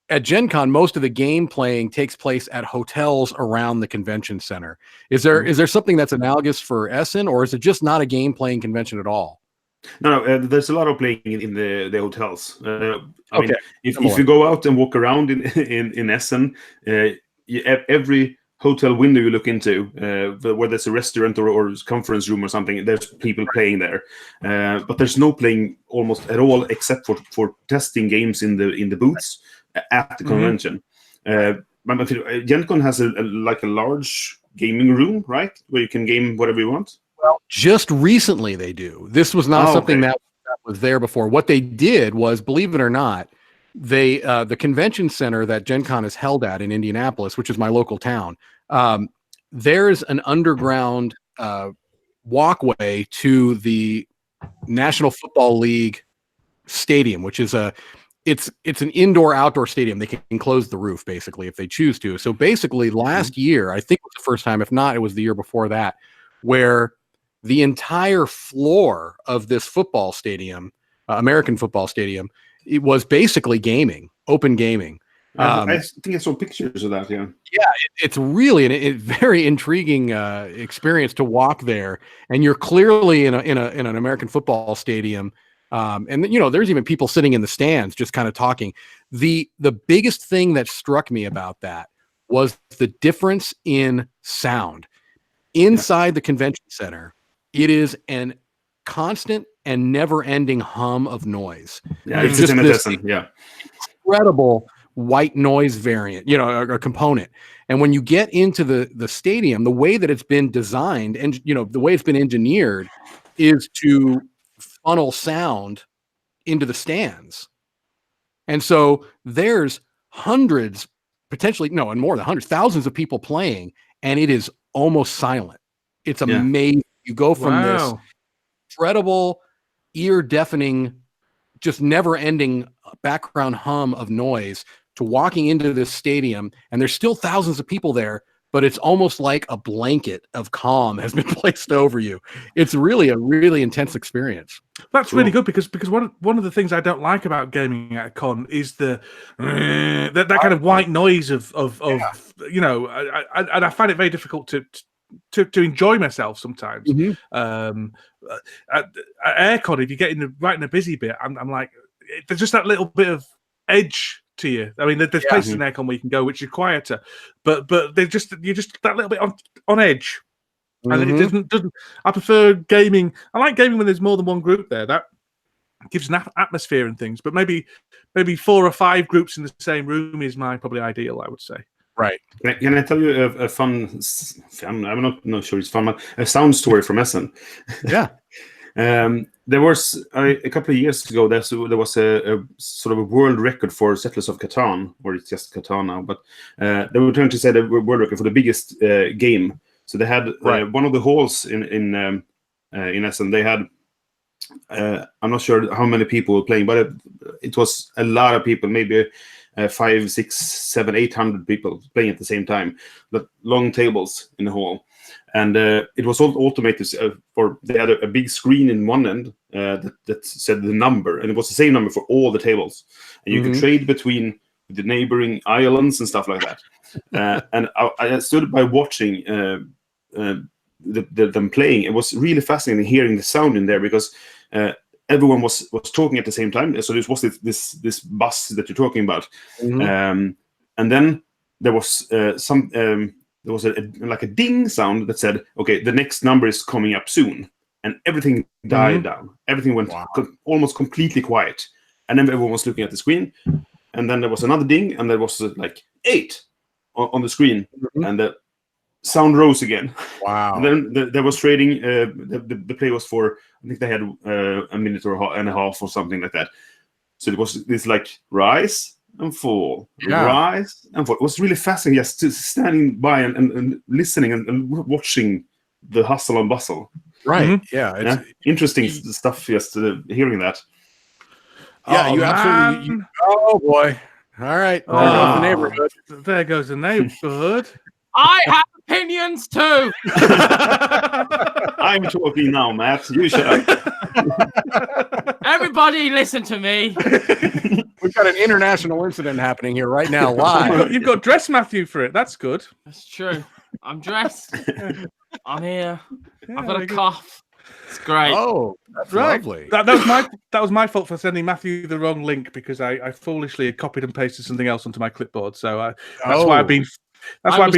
at Gen Con, most of the game playing takes place at hotels around the convention center. Is there something that's analogous for Essen, or is it just not a game playing convention at all? No, there's a lot of playing in the hotels. I mean, if you go out and walk around in Essen, every hotel window you look into, where there's a restaurant or conference room or something, there's people playing there. But there's no playing almost at all, except for testing games in the booths at the convention. Gen Con has a large gaming room, right, where you can game whatever you want? Well, just recently they do. This was not something that was there before. What they did was, believe it or not, they the convention center that Gen Con is held at in Indianapolis, which is my local town, there's an underground walkway to the National Football League stadium, which is it's an indoor-outdoor stadium. They can close the roof, basically, if they choose to. So basically, last year, I think it was the first time, if not, it was the year before that, where the entire floor of this football stadium, American football stadium, it was basically gaming, open gaming. I think I saw pictures of that. Yeah, it's really a very intriguing experience to walk there, and you're clearly in an American football stadium. And there's even people sitting in the stands just kind of talking. The biggest thing that struck me about that was the difference in sound inside the convention center. It is an constant and never-ending hum of noise. Yeah, it's just this incredible white noise variant, a component. And when you get into the stadium, the way that it's been designed and the way it's been engineered is to funnel sound into the stands. And so there's hundreds, potentially, no, and more than hundreds, thousands of people playing, and it is almost silent. It's amazing. You go from this incredible, ear-deafening, just never-ending background hum of noise to walking into this stadium, and there's still thousands of people there, but it's almost like a blanket of calm has been placed over you. It's really a really intense experience. That's really good because one of the things I don't like about gaming at a con is that kind of white noise of and I find it very difficult to enjoy myself sometimes. At Aircon, if you get right in a busy bit, I'm like, there's just that little bit of edge to you. I mean, there's places in Aircon where you can go which is quieter, but you're just that little bit on edge. And it doesn't. I prefer gaming. I like gaming when there's more than one group there. That gives an atmosphere and things. But maybe 4 or 5 groups in the same room is probably ideal, I would say. Right. Can I tell you a fun? I'm not sure it's fun, but a sound story from Essen. Yeah. There was a couple of years ago. There was a sort of a world record for Settlers of Catan, or it's just Catan now. But they were trying to set a world record for the biggest game. So they had one of the halls in Essen. They had I'm not sure how many people were playing, but it was a lot of people. Maybe 5, 6, 7, 800 people playing at the same time. But long tables in the hall. And it was all automated. They had a big screen in one end that said the number, and it was the same number for all the tables. And you could trade between the neighboring islands and stuff like that. And I stood by watching them playing. It was really fascinating hearing the sound in there because everyone was talking at the same time. So this was this bus that you're talking about, and then there was there was a ding sound that said, okay, the next number is coming up soon. And everything died down. Everything went almost completely quiet. And then everyone was looking at the screen. And then there was another ding, and there was like 8 on the screen. And the sound rose again. Wow. And then there was trading. The play was for, I think they had a minute and a half or something like that. So it was this like rise and fall, rise and fall. It was really fascinating, just standing by and listening and watching the hustle and bustle. Right. Yeah. Interesting stuff. Just hearing that. Yeah, you absolutely. Oh boy! All right, there goes the neighborhood. There goes the neighborhood. I have opinions too. I'm talking now, Matt. You shut up. Everybody, listen to me. We've got an international incident happening here right now, live. You've got dressed Matthew for it. That's good. That's true. I'm dressed. I'm here. I've got a cough. It's great. Oh, that's lovely. That was my fault for sending Matthew the wrong link because I foolishly copied and pasted something else onto my clipbort. So that's why I've been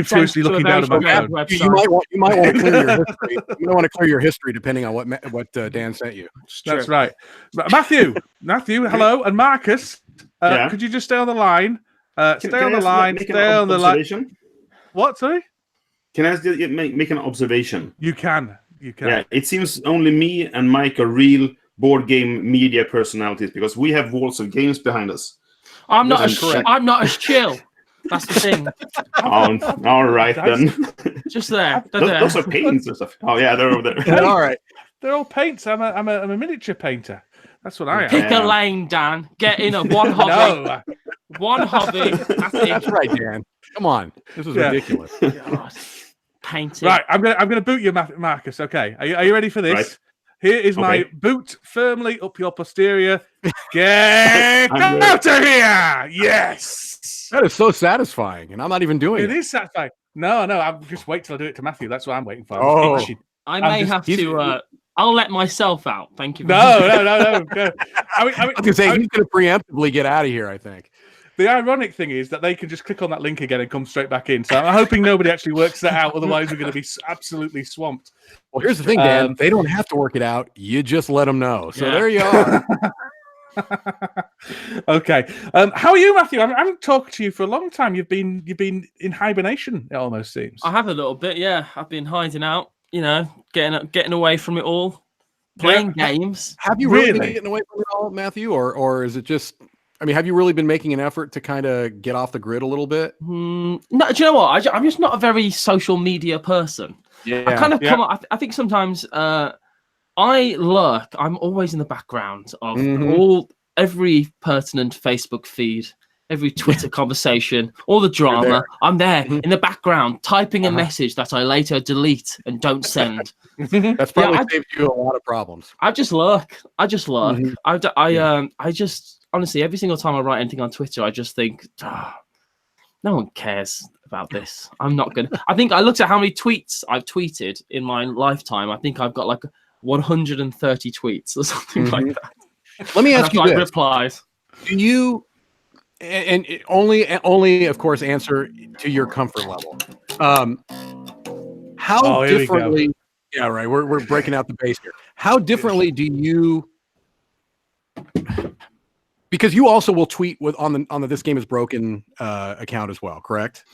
furiously looking down at my phone. You might want to clear your history. You might want to clear your history depending on what Dan sent you. That's right. Matthew, hello, and Marcus. Could you just stay on the line? Stay on the line. What? Sorry. Can I just make an observation? You can. Yeah, it seems only me and Mike are real board game media personalities because we have walls of games behind us. I'm not as chill. That's the thing. All right then. Just there. Those are paints and stuff. Oh yeah, they're over there. All right. They're all paints. I'm a miniature painter. That's what I am. Pick a lane, Dan. Get in one hobby. No. One hobby. That's right, Dan. Come on. This is ridiculous. God. Painting. Right, I'm gonna boot you, Marcus. Okay, are you ready for this? Right. Here is my boot firmly up your posterior. Get out of here! Yes, that is so satisfying, and I'm not even doing it. It is satisfying. No, I'm just wait till I do it to Matthew. That's what I'm waiting for. Oh, I may have to. I'll let myself out. Thank you. No. I was gonna say he's gonna preemptively get out of here. I think. The ironic thing is that they can just click on that link again and come straight back in. So I'm hoping nobody actually works that out. Otherwise, we're going to be absolutely swamped. Well, here's the thing, Dan. They don't have to work it out. You just let them know. So there you are. Okay. How are you, Matthew? I haven't talked to you for a long time. You've been in hibernation, it almost seems. I have a little bit, yeah. I've been hiding out, getting away from it all, playing games. Have you really been getting away from it all, Matthew? Or is it just... I mean, have you really been making an effort to kind of get off the grid a little bit? No, do you know what? I'm just not a very social media person. Yeah, I kind of come up. I think sometimes I lurk. I'm always in the background of every pertinent Facebook feed, every Twitter conversation, all the drama. I'm there in the background, typing a message that I later delete and don't send. That's probably saved you a lot of problems. I just lurk. I just. Honestly, every single time I write anything on Twitter, I just think, no one cares about this. I'm not going to... I think I looked at how many tweets I've tweeted in my lifetime. I think I've got like 130 tweets or something like that. Let me ask you this. Replies. Do you... And only, of course, answer to your comfort level. How differently... Yeah, right. We're breaking out the base here. How differently do you... Because you also will tweet on the This Game Is Broken account as well, correct?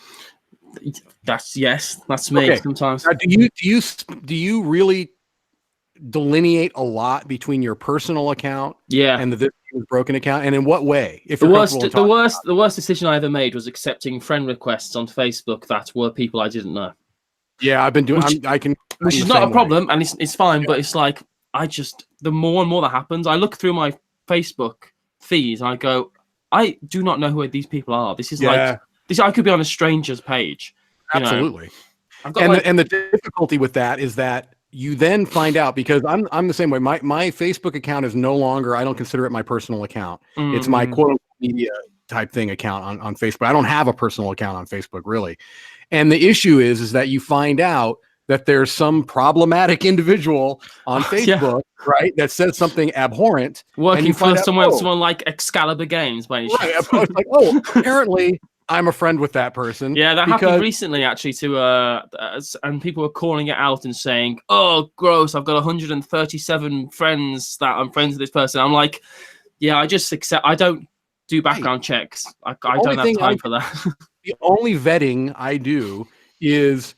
That's me sometimes. Now, do you really delineate a lot between your personal account and the This Game Is Broken account, and in what way? If the worst decision I ever made was accepting friend requests on Facebook that were people I didn't know. Yeah, I've been doing. Which is not a problem, and it's fine. But it's like the more and more that happens, I look through my Facebook feeds and I go, I do not know who these people are. This is like this. I could be on a stranger's page. Absolutely. And the difficulty with that is that you then find out, because I'm the same way. My Facebook account is no longer. I don't consider it my personal account. It's my quote unquote media type thing account on Facebook. I don't have a personal account on Facebook really. And the issue is that you find out that there's some problematic individual on Facebook, right, that says something abhorrent. Working for someone like Excalibur Games, by any chance. Right, it's like, apparently I'm a friend with that person. Yeah, that happened recently, actually, and people were calling it out and saying, oh, gross, I've got 137 friends that I'm friends with this person. I'm like, yeah, I just accept. I don't do background checks. I don't have time for that. The only vetting I do is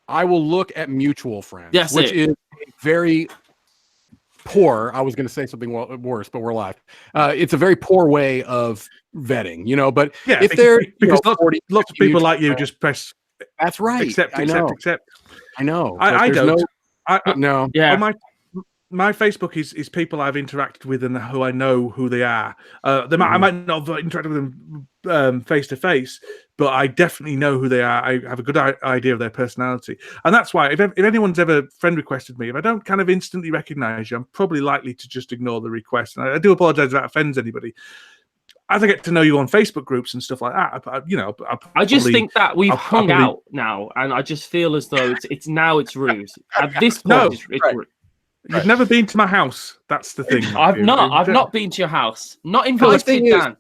I will look at mutual friends, which is very poor. I was going to say something worse, but we're live. It's a very poor way of vetting, but if they're because lots of people like you just press. That's right. Accept. I know. I don't. No. Yeah. My Facebook is people I've interacted with and who I know who they are. I might not have interacted with them face to face, but I definitely know who they are. I have a good idea of their personality, and that's why if anyone's ever friend requested me, if I don't kind of instantly recognize you, I'm probably likely to just ignore the request. And I do apologize if that offends anybody. As I get to know you on Facebook groups and stuff like that, I just think that we've hung out now, and I just feel as though it's rude. At this point, it's rude. You've never been to my house. That's the thing. I've not been to your house. Not invited, Dan.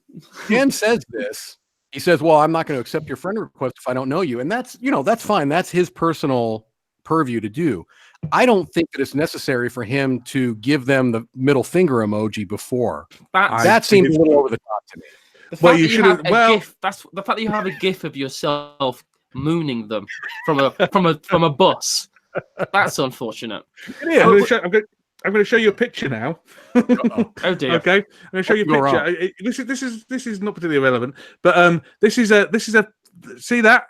Dan says this. He says, well, I'm not going to accept your friend request if I don't know you. And that's fine. That's his personal purview to do. I don't think that it's necessary for him to give them the middle finger emoji before. That seems a little over the top to me. The fact that you have a GIF of yourself mooning them from a bus. That's unfortunate. Yeah, I'm going to show you a picture now. Oh dear. Okay, I'm going to show you a picture. This is not particularly relevant, but this is a see that?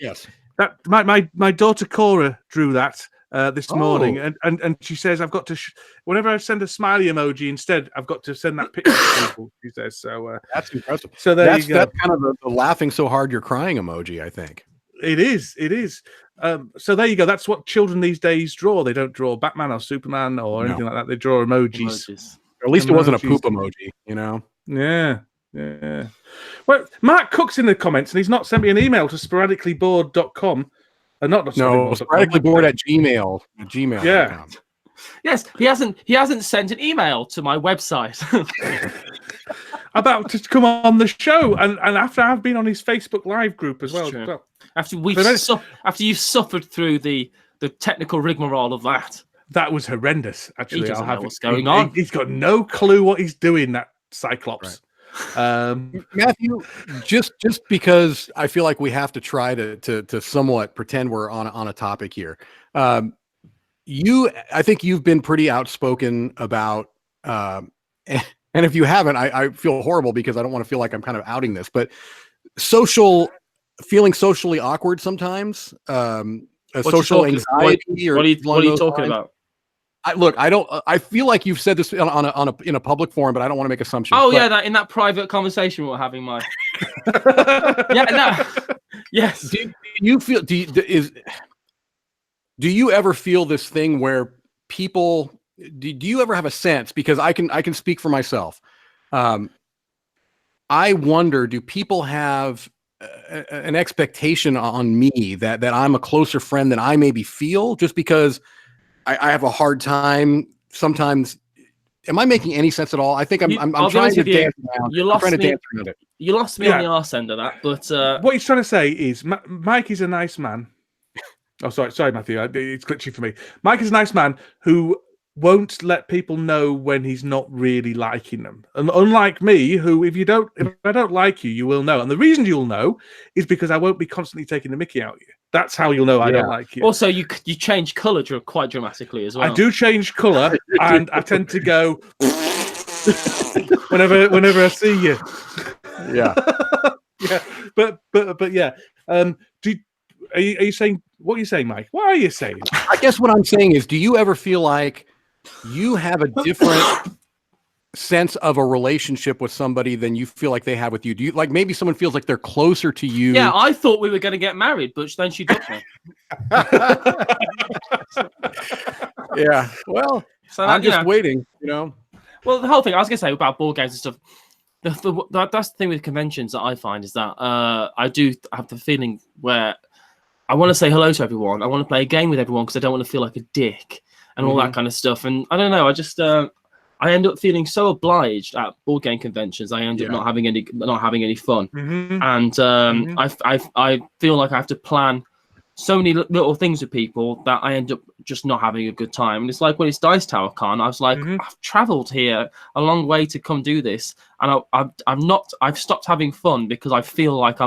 Yes. That my daughter Cora drew that this morning, and she says I've got to whenever I send a smiley emoji instead, I've got to send that picture to people. She says so. That's impressive. So that's kind of the laughing so hard you're crying emoji, I think. It is. So there you go. That's what children these days draw. They don't draw Batman or Superman or anything like that. They draw emojis. Or at least it wasn't a poop emoji, you know? Yeah. Well, Mark Cook's in the comments, and he's not sent me an email to sporadicallybored.com. sporadicallybored at gmail. Yeah. Yes, he hasn't sent an email to my website. About to come on the show, and after I've been on his Facebook Live group as well. After you've suffered through the technical rigmarole of that was horrendous. Actually, he doesn't know what's going on. He's got no clue what he's doing. That Cyclops. Right. Matthew, just because I feel like we have to try to somewhat pretend we're on a topic here. I think you've been pretty outspoken about. And if you haven't, I feel horrible because I don't want to feel like I'm kind of outing this, but feeling socially awkward sometimes, social anxiety. What are you talking about? I feel like you've said this in a public forum, but I don't want to make assumptions. Oh yeah, in that private conversation we're having, Mike. Yeah, no. Yes. Do you ever feel this thing where people? Do you ever have a sense? Because I can speak for myself. I wonder, do people have an expectation on me that I'm a closer friend than I maybe feel, just because I have a hard time sometimes? Am I making any sense at all? I think I'm trying to dance around. You lost me on the arse end of that. But what he's trying to say is, Mike is a nice man. Oh, sorry, Matthew. It's glitchy for me. Mike is a nice man who won't let people know when he's not really liking them. And unlike me, who if I don't like you, you will know. And the reason you'll know is because I won't be constantly taking the mickey out of you. That's how you'll know I don't like you. Also, you change colour quite dramatically as well. I do change colour, and I tend to go whenever I see you. Yeah. Yeah. But yeah. Are you saying, what are you saying, Mike? What are you saying? I guess what I'm saying is, do you ever feel like you have a different sense of a relationship with somebody than you feel like they have with you? Do you, like, maybe someone feels like they're closer to you? Yeah, I thought we were going to get married, but then she dumped me. Yeah, well, so I'm just waiting, you know. Well, the whole thing I was going to say about board games and stuff, that's the thing with conventions that I find is that I do have the feeling where I want to say hello to everyone. I want to play a game with everyone because I don't want to feel like a dick and all that kind of stuff. And I don't know. I just I end up feeling so obliged at board game conventions. I end up not having any fun. And I feel like I have to plan so many little things with people that I end up just not having a good time. And it's like when it's Dice Tower Con, I was like, I've traveled here a long way to come do this, and I've stopped having fun because I feel like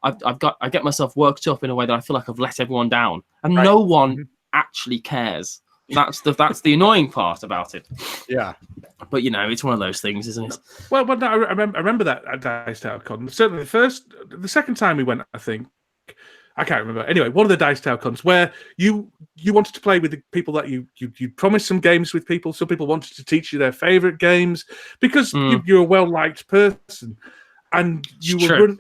I get myself worked up in a way that I feel like I've let everyone down, and no one actually cares. That's the annoying part about it. Yeah, but you know, it's one of those things, isn't it? Well, no, I remember that at Dice Tower Con. Certainly, the second time we went, I think. I can't remember. Anyway, one of the Dice Tower Cons where you wanted to play with the people that you promised some games with people. Some people wanted to teach you their favorite games because you're a well-liked person, and you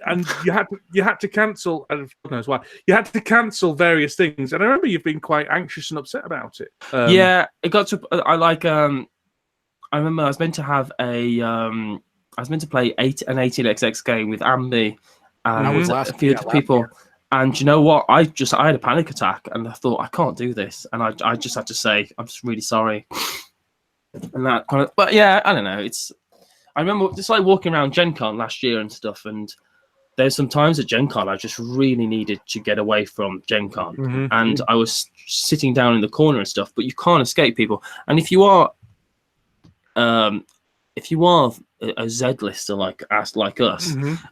had to cancel. I don't know why you had to cancel various things. And I remember you've been quite anxious and upset about it. Yeah, it got to. I remember I was meant to have I was meant to play an 18xx game with Ambi and a few other people. Year. And you know what? I had a panic attack, and I thought I can't do this, and I just had to say I'm just really sorry. And that kind of, but yeah, I don't know. I remember just like walking around Gen Con last year and stuff, and there's some times at Gen Con I just really needed to get away from Gen Con, and I was sitting down in the corner and stuff. But you can't escape people, and if you are a Z lister like us.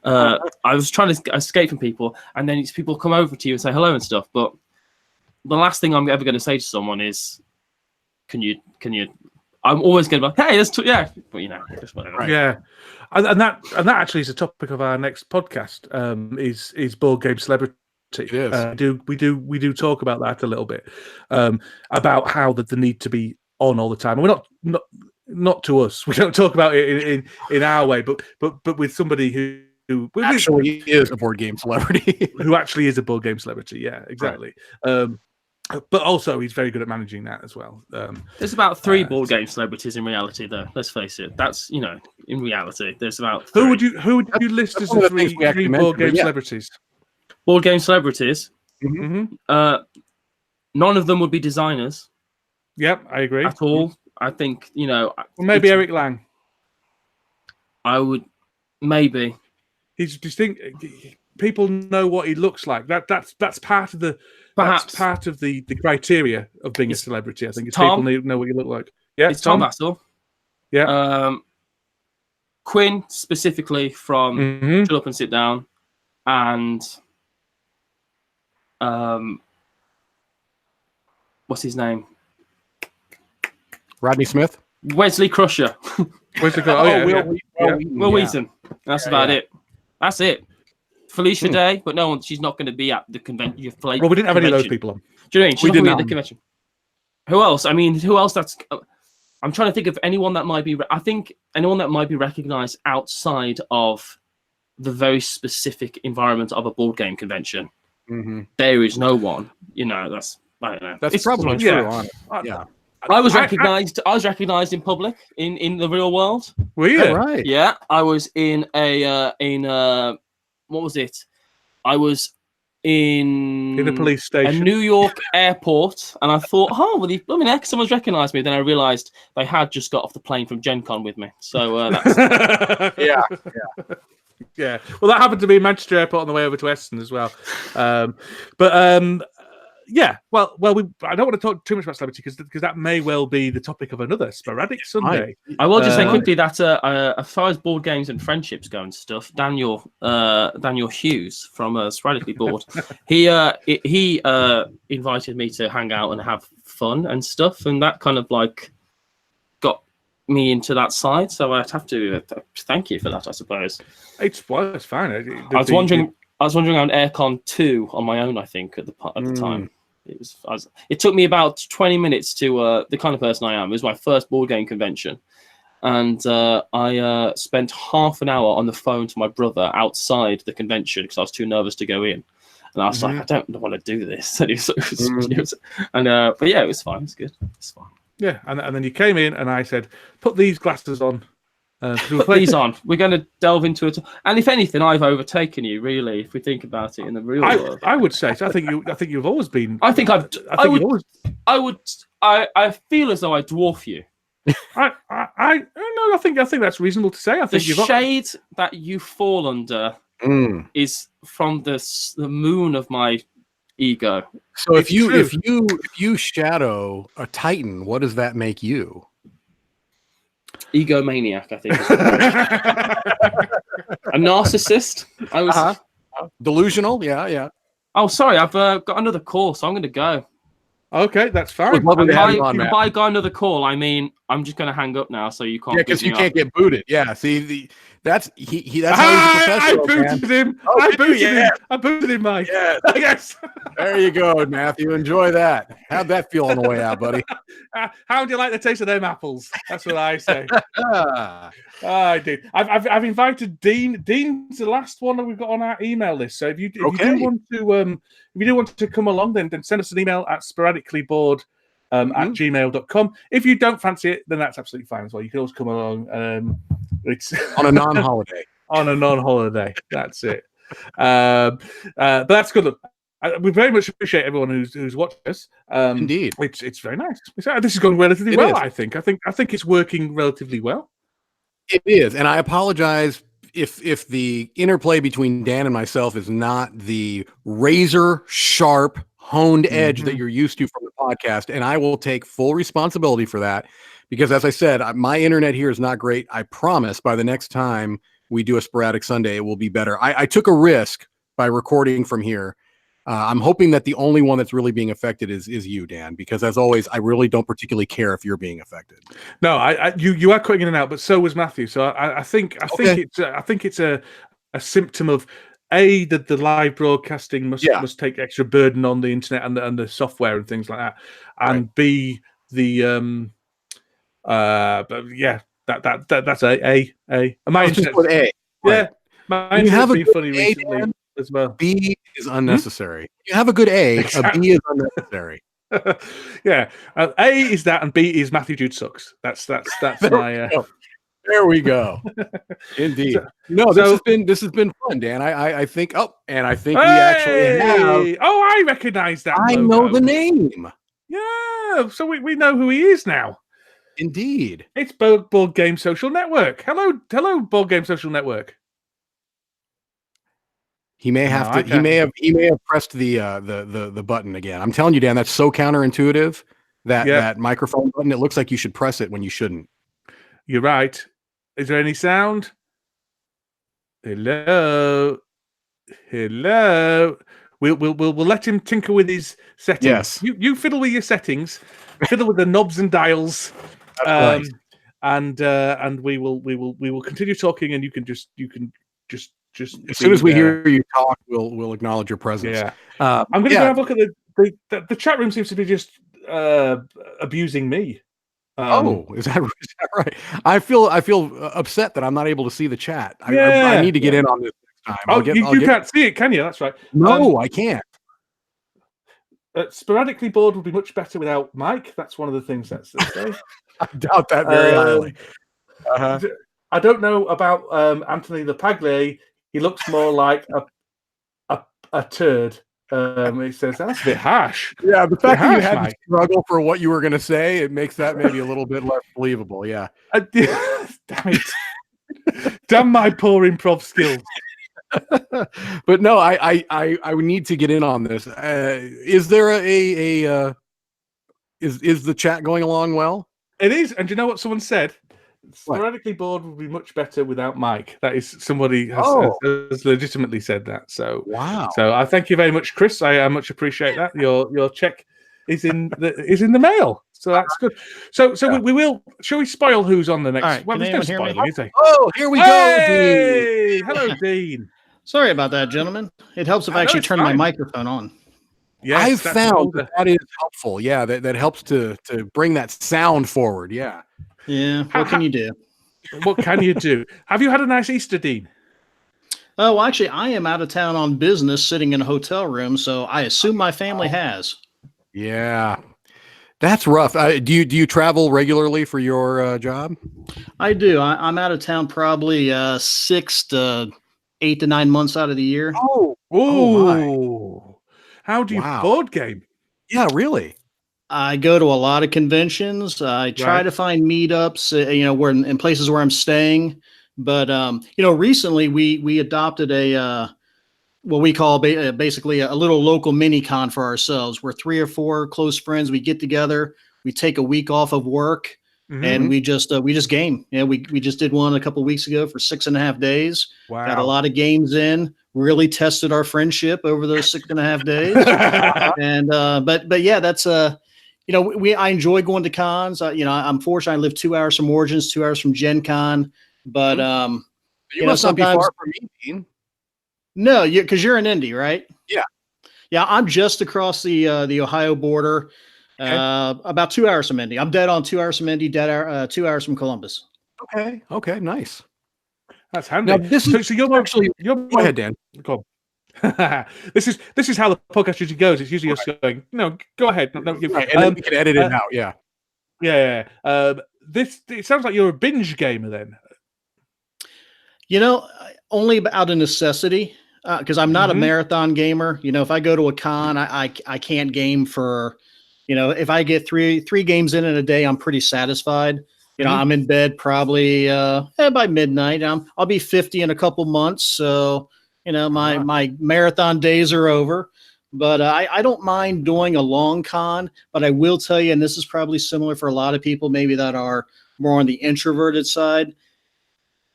I was trying to escape from people, and then people come over to you and say hello and stuff. But the last thing I'm ever going to say to someone is, "Can you?" I'm always going to be like, "Hey, yeah," but just whatever. Right. Yeah, and that actually is a topic of our next podcast. Is board game celebrity. It is. We do talk about that a little bit, about how the need to be on all the time. And we're not to us. We don't talk about it in our way, but with somebody who actually is a board game celebrity, who actually is a board game celebrity. Yeah, exactly. Right. But also he's very good at managing that as well. There's about 3 board game celebrities in reality, though. Let's face it. That's in reality, there's about 3. Who would you list as the three board game celebrities? Board game celebrities. Mm-hmm. None of them would be designers. Yep, I agree. At all. I think well, maybe Eric Lang. I would maybe. He's distinct. People know what he looks like. That's part of the. Perhaps that's part of the criteria of being a celebrity. I think Tom, people know what you look like. Yeah, it's Tom Vassell. Yeah. Quinn specifically from Shut Up and Sit Down, and what's his name? Rodney Smith. Wesley Crusher. Wesley Crusher. Will Wheaton. That's about it. That's it. Felicia Day, but no one. She's not going to be at the convention. Well, we didn't have any of those people on. Do you know what I mean? She's not going to be at the convention. Who else? I mean, who else? I'm trying to think of anyone that might be. I think anyone that might be recognised outside of the very specific environment of a board game convention. Mm-hmm. There is no one. That's I don't know. That's probably true. Yeah. I was recognised. I was recognised in public in the real world. Were you? Right. Yeah, I was in what was it? I was in a police station, a New York airport, and I thought, heck, someone's recognised me. Then I realised they had just got off the plane from Gen Con with me. So that's yeah. Well, that happened to me in Manchester Airport on the way over to Eston as well. Yeah, well, I don't want to talk too much about celebrity because that may well be the topic of another Sporadic Sunday. I will just say quickly that as far as board games and friendships go and stuff, Daniel Hughes from Sporadically Board, he invited me to hang out and have fun and stuff, and that kind of got me into that side. So I'd have to thank you for that, I suppose. It's fine. I was wondering on Aircon 2 on my own. I think at the time. It took me about 20 minutes to the kind of person I am. It was my first board game convention. And I spent half an hour on the phone to my brother outside the convention because I was too nervous to go in. And I was like, I don't want to do this. And but yeah, it was fine. It's good. It's fine. Yeah, and then you came in and I said, put these glasses on. Put these on. We're going to delve into it, and if anything, I've overtaken you. Really, if we think about it in the real world, I would say. So. I think you've always been. I feel as though I dwarf you. I think that's reasonable to say. I think the shade that you fall under is from the moon of my ego. So if you shadow a Titan, what does that make you? Egomaniac, I think. A narcissist. I was delusional. Yeah. Oh, sorry, I've got another call, so I'm going to go. Okay, that's fine. If I got another call, I mean, I'm just going to hang up now, so you can't. Yeah, because you can't get booted. Yeah, see, that's how he's a professional. I booted him. I booted him, Mike. Yeah, I guess. There you go, Matthew. Enjoy that. How'd that feel on the way out, buddy? How do you like the taste of them apples? That's what I say. I do. I've invited Dean. Dean's the last one that we've got on our email list. So if you do want to come along, then send us an email at sporadicallyboard at gmail.com. If you don't fancy it, then that's absolutely fine as well. You can always come along. It's on a non-holiday. On a non-holiday. That's it. But that's good. Look, we very much appreciate everyone who's watched us. Indeed, it's very nice. This is going relatively well. I think it's working relatively well. It is, and I apologize if the interplay between Dan and myself is not the razor sharp honed edge that you're used to from the podcast, and I will take full responsibility for that because as I said, my internet here is not great. I promise by the next time we do a Sporadic Sunday, it will be better. I took a risk by recording from here. I'm hoping that the only one that's really being affected is you, Dan, because as always, I really don't particularly care if you're being affected. No, you are cutting in and out, but so was Matthew. So I think it's a symptom of the live broadcasting must take extra burden on the internet and the software and things like that, and B the but yeah, that's a. My internet with A. Yeah, my internet's been funny recently as well. B is unnecessary. You have a good A. Exactly. A B is unnecessary. Yeah, A is that, and B is Matthew Jude sucks. That's my. There we go. Indeed. This has been fun, Dan. I think. Oh, and I think we actually have. Oh, I recognize that. I know the name. Yeah, so we know who he is now. Indeed. It's Board Game Social Network. Hello, Board Game Social Network. He may have to. He may have pressed the button again. I'm telling you, Dan, that's so counterintuitive. That microphone button. It looks like you should press it when you shouldn't. You're right. Is there any sound? Hello. We'll let him tinker with his settings. Yes. You fiddle with your settings. Fiddle with the knobs and dials. And we will continue talking, and you can just as soon as we hear you talk, we'll acknowledge your presence. Yeah. I'm going to go have a look at the chat room. Seems to be just abusing me. Is that right? I feel upset that I'm not able to see the chat. I need to get in on this next time. You can't see it, can you? That's right. No, I can't. Sporadically bored would be much better without Mike. That's one of the things that's there. I doubt that very highly. I don't know about Anthony Lepaglia. He looks more like a turd. It says that's a bit harsh. Yeah, the fact that you had to struggle for what you were going to say, it makes that maybe a little bit less believable. Yeah. Damn it. Damn my poor improv skills. But no, I would need to get in on this. Is there is the chat going along well? It is, and do you know what someone said? Sporadically bored would be much better without Mike. That is somebody has legitimately said that. So wow. So I thank you very much, Chris. I much appreciate that. Your check is in the mail. So that's good. So we will. Shall we spoil who's on the next? Right, well, there's no spoiling, is there? Oh, here we go, Dean. Hello, Dean. Sorry about that, gentlemen. It helps if I actually turn my microphone on. Yeah, I've found that is helpful. Yeah, that helps to bring that sound forward. Yeah. Yeah. What can you do? What can you do? Have you had a nice Easter, Dean? Oh, well, actually, I am out of town on business, sitting in a hotel room, so I assume my family has. Yeah, that's rough. Do you travel regularly for your job? I do. I'm out of town probably 6 to 8 to 9 months out of the year. Oh, how do you board game? Yeah, really. I go to a lot of conventions. I try to find meetups, where in places where I'm staying. But recently we adopted what we call basically a little local mini con for ourselves. We're 3 or 4 close friends. We get together. We take a week off of work, and we just game. Yeah, we just did one a couple of weeks ago for 6.5 days. Wow. Got a lot of games in. Really tested our friendship over those 6.5 days. And but yeah, that's I enjoy going to cons. I'm fortunate. I live 2 hours from Origins, 2 hours from Gen Con. But you must not be far from me, Dean. No, because you're in Indy, right? Yeah. I'm just across the Ohio border, about 2 hours from Indy. I'm dead on 2 hours from Indy, 2 hours from Columbus. Okay, nice. That's handy. Now, go ahead, Dan. Go on. This is how the podcast usually goes. It's usually just going, no, go ahead. No, and then we can edit it out. Yeah. It sounds like you're a binge gamer then. Only out of necessity, because I'm not a marathon gamer. If I go to a con, I can't game for, if I get three games in a day, I'm pretty satisfied. I'm in bed probably by midnight. I'll be 50 in a couple months, so my marathon days are over. But I don't mind doing a long con, but I will tell you, and this is probably similar for a lot of people, maybe that are more on the introverted side.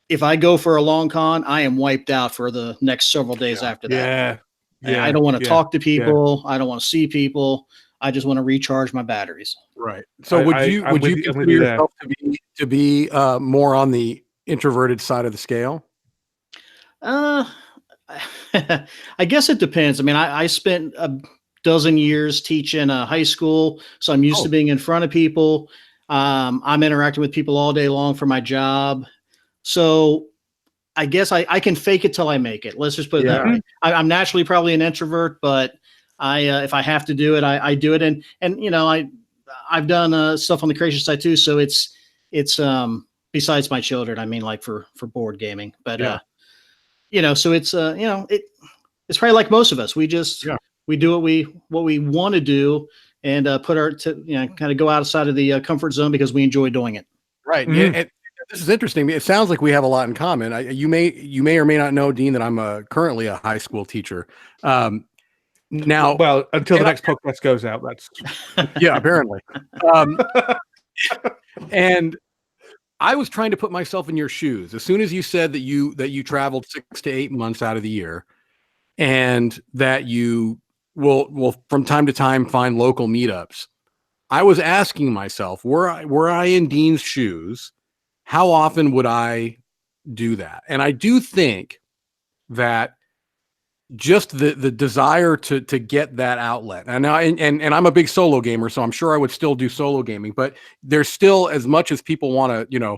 If I go for a long con, I am wiped out for the next several days after that. I don't want to talk to people. I don't want to see people. I just want to recharge my batteries. Right. So would you consider yourself to be more on the introverted side of the scale? I guess it depends. I mean, I spent a dozen years teaching high school, so I'm used to being in front of people. I'm interacting with people all day long for my job. So I guess I can fake it till I make it. Let's just put it that way. I'm naturally probably an introvert, but if I have to do it, I do it. And you know, I've done stuff on the creation side too. So it's besides my children, I mean, like for board gaming, but you know, so it's you know, it's probably like most of us. We just we do what we want to do and put our kind of go outside of the comfort zone because we enjoy doing it. Right. And this is interesting. It sounds like we have a lot in common. You may or may not know, Dean, that I'm currently a high school teacher. Now, well, until the next podcast goes out, that's apparently. And I was trying to put myself in your shoes. As soon as you said that you traveled 6 to 8 months out of the year, and that you will from time to time find local meetups, I was asking myself, were I in Dean's shoes, how often would I do that? And I do think that just the desire to get that outlet. And now, and I'm a big solo gamer, so I'm sure I would still do solo gaming, but there's still, as much as people want to,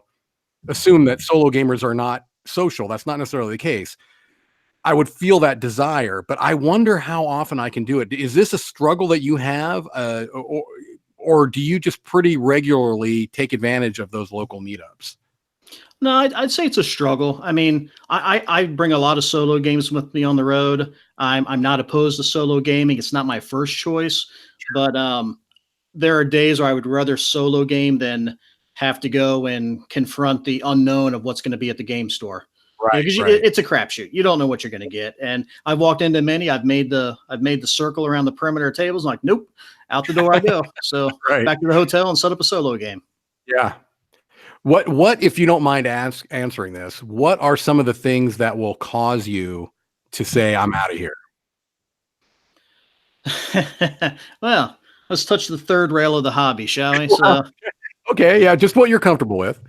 assume that solo gamers are not social, that's not necessarily the case. I would feel that desire, but I wonder how often I can do it. Is this a struggle that you have, or do you just pretty regularly take advantage of those local meetups? No, I'd say it's a struggle. I mean, I bring a lot of solo games with me on the road. I'm not opposed to solo gaming. It's not my first choice, but there are days where I would rather solo game than have to go and confront the unknown of what's going to be at the game store. Right, because it's a crapshoot. You don't know what you're going to get. And I've walked into many. I've made the circle around the perimeter tables. I'm like, nope, out the door I go. So back to the hotel and set up a solo game. Yeah. What if you don't mind answering this? What are some of the things that will cause you to say, I'm out of here? Well, let's touch the third rail of the hobby, shall we? So, okay, yeah, just what you're comfortable with.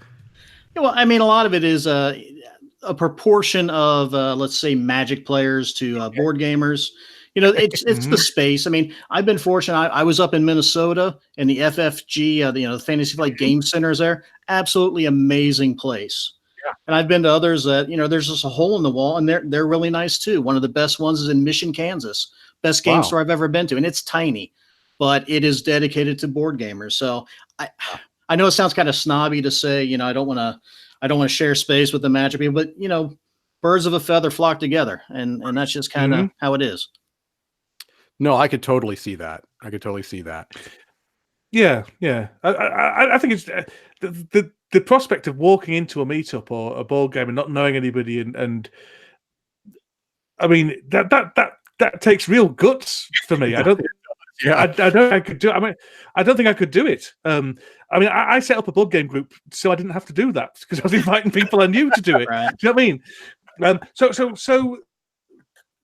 Yeah, well, I mean, a lot of it is a proportion of, let's say, Magic players to board gamers. It's the space. I mean, I've been fortunate. I was up in Minnesota, and the FFG, the Fantasy Flight Game Center is there. Absolutely amazing place. Yeah. And I've been to others that, there's just a hole in the wall, and they're really nice too. One of the best ones is in Mission, Kansas. Best game store I've ever been to, and it's tiny, but it is dedicated to board gamers. So I know it sounds kind of snobby to say, I don't want to share space with the Magic people, but birds of a feather flock together, and that's just kind of how it is. No, I could totally see that. Yeah. I think it's the prospect of walking into a meetup or a board game and not knowing anybody, and I mean that takes real guts for me. I don't. Yeah, I don't think I could do it. I mean, I don't think I could do it. I mean, I set up a board game group so I didn't have to do that because I was inviting people I knew to do it. Right. Do you know what I mean?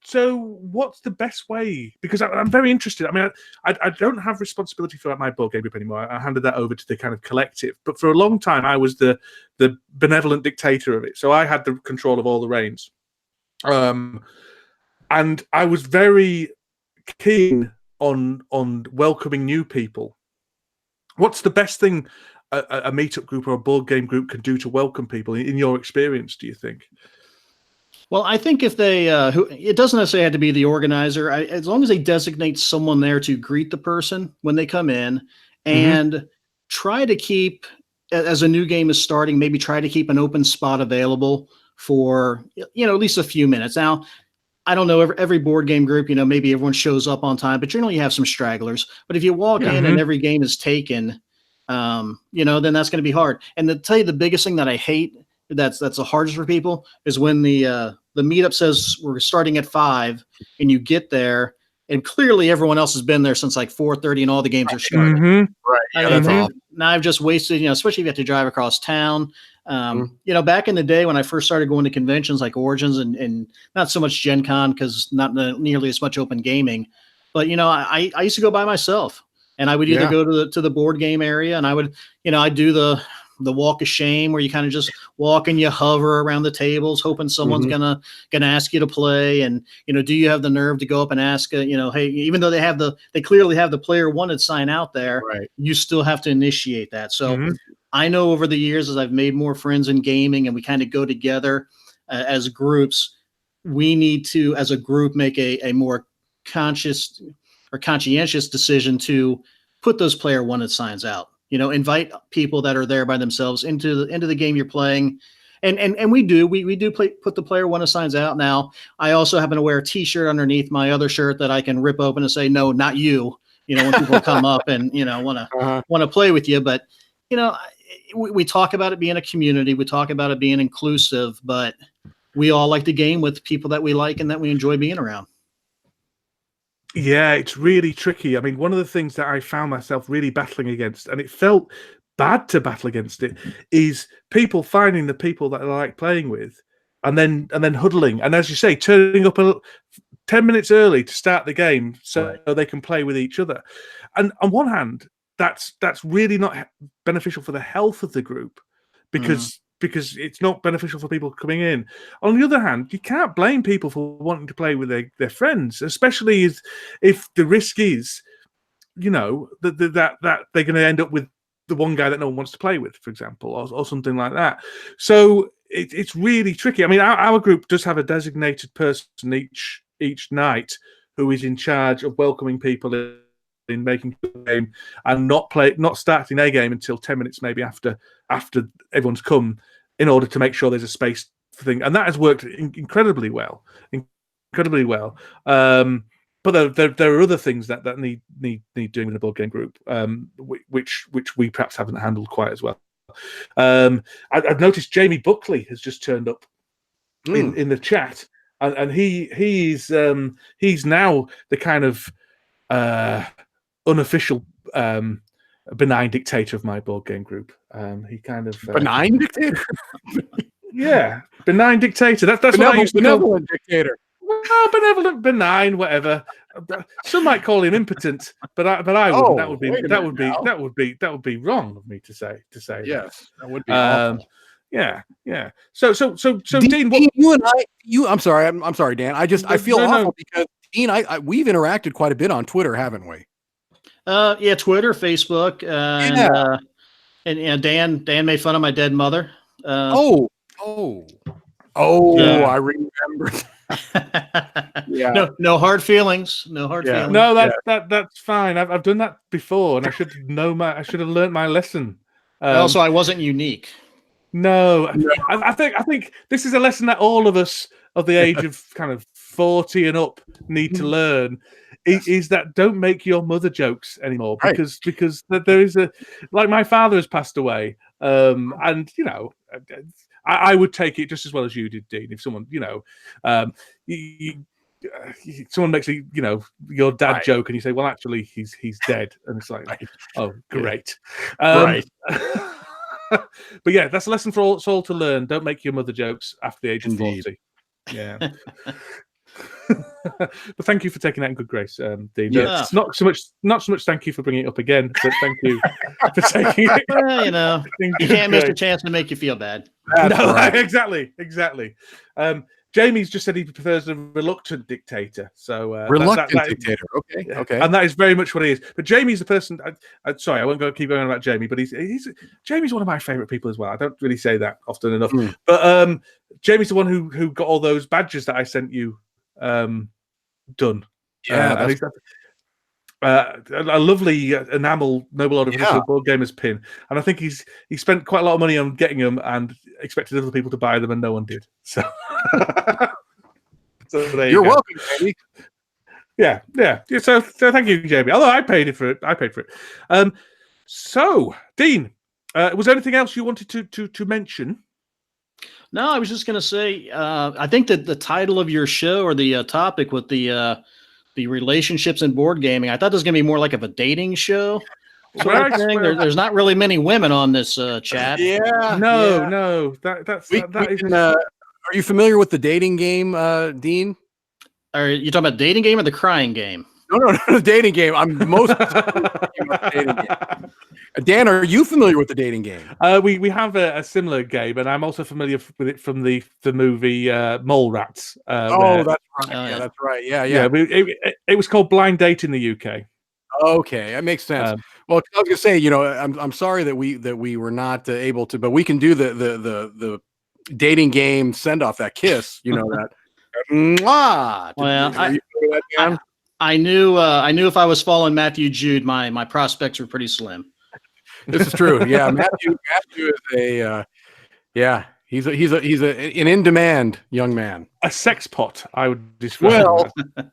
So what's the best way? Because I'm very interested. I mean, I don't have responsibility for my board game group anymore. I handed that over to the kind of collective. But for a long time, I was the benevolent dictator of it. So I had the control of all the reins. And I was very keen on welcoming new people. What's the best thing a meetup group or a board game group can do to welcome people in your experience, do you think? Well, I think if they, it doesn't necessarily have to be the organizer, as long as they designate someone there to greet the person when they come in, and try to keep, as a new game is starting, maybe try to keep an open spot available for, at least a few minutes. Now, I don't know, every board game group, maybe everyone shows up on time, but generally you have some stragglers. But if you walk in and every game is taken, then that's going to be hard. And to tell you the biggest thing that I hate, that's the hardest for people, is when the meetup says we're starting at 5 and you get there and clearly everyone else has been there since like 4:30 and all the games are started. Right. I Yeah, mean, that's now I've just wasted, especially if you have to drive across town. Back in the day when I first started going to conventions like Origins and not so much Gen Con because not nearly as much open gaming, but I used to go by myself, and I would either go to the board game area, and I would I'd do the walk of shame where you kind of just walk and you hover around the tables hoping someone's gonna ask you to play, and do you have the nerve to go up and ask hey, even though they clearly have the player wanted sign out there, you still have to initiate that. So I know over the years, as I've made more friends in gaming and we kind of go together as groups, we need to as a group make a more conscious or conscientious decision to put those player wanted signs out. Invite people that are there by themselves into the game you're playing, and we do put the player wanted signs out. Now, I also happen to wear a T-shirt underneath my other shirt that I can rip open and say, "No, not you." When people come up and want to play with you, but we talk about it being a community, we talk about it being inclusive, but we all like to game with people that we like and that we enjoy being around. Yeah, it's really tricky. I mean, one of the things that I found myself really battling against, and it felt bad to battle against it, is people finding the people that I like playing with, and then huddling, and as you say, turning up 10 minutes early to start the game so they can play with each other. And on one hand, that's really not beneficial for the health of the group, because it's not beneficial for people coming in. On the other hand, you can't blame people for wanting to play with their friends, especially if the risk is, that they're going to end up with the one guy that no one wants to play with, for example, or something like that. So it's really tricky. I mean, our group does have a designated person each night who is in charge of welcoming people in making the game and not starting a game until 10 minutes maybe after everyone's come, in order to make sure there's a space for things, and that has worked incredibly well. But there are other things that need doing in a board game group, which we perhaps haven't handled quite as well. I've noticed Jamie Buckley has just turned up in the chat, and he's now the kind of unofficial benign dictator of my board game group. He kind of benign dictator. Yeah, benign dictator. That's what I used to call benevolent dictator. Well, benevolent, benign, whatever. Some might call him impotent, but I wouldn't. That would be wrong of me to say. Yes, that would be awful. Yeah. So Dean, I'm sorry, Dan. I feel awful because Dean, we've interacted quite a bit on Twitter, haven't we? Twitter, Facebook, and Dan made fun of my dead mother. I remember. Yeah. No hard feelings. No hard feelings. No, that's fine. I've done that before, and I should have learned my lesson. Also, I wasn't unique. No. I think this is a lesson that all of us of the age of kind of 40 and up need to learn. Is that don't make your mother jokes anymore, because there is like my father has passed away, and I would take it just as well as you did, Dean. If someone someone makes your dad joke and you say, well, actually he's dead, and it's like, oh, great. But yeah, that's a lesson for us all to learn. Don't make your mother jokes after the age of 40. Yeah. But thank you for taking that in good grace, Dean. Yeah. Not so much thank you for bringing it up again, but thank you for taking it. Well, you can't miss a chance to make you feel bad. Exactly. Jamie's just said he prefers a reluctant dictator. So reluctant dictator. Okay. And that is very much what he is. But Jamie's the person. Sorry, I won't keep going on about Jamie. But Jamie's one of my favorite people as well. I don't really say that often enough. But Jamie's the one who got all those badges that I sent you done. Yeah, a lovely enamel Noble Order of Board Gamers pin, and I think he spent quite a lot of money on getting them and expected other people to buy them, and no one did. So, there you're welcome, Jamie. Yeah. So thank you, Jamie. Although I paid for it. So Dean, was there anything else you wanted to mention? No, I was just going to say, I think that the title of your show or the topic with the the relationships in board gaming. I thought this was going to be more like of a dating show. Sort of thing. There's not really many women on this chat. No. Are you familiar with the dating game, Dean? Are you talking about dating game or the crying game? No, the dating game. I'm most about the dating game. Dan, are you familiar with the dating game? We have a similar game, and I'm also familiar with it from the movie Mallrats. That's right. That's right. Yeah. It was called Blind Date in the UK. Okay, that makes sense. Well, I was gonna say, I'm sorry that we were not able to, but we can do the dating game send off, that kiss. That. Mwah! Well, I knew if I was following Matthew Jude, my prospects were pretty slim. This is true. Yeah, Matthew is he's an in-demand young man. A sex pot, I would describe. Well,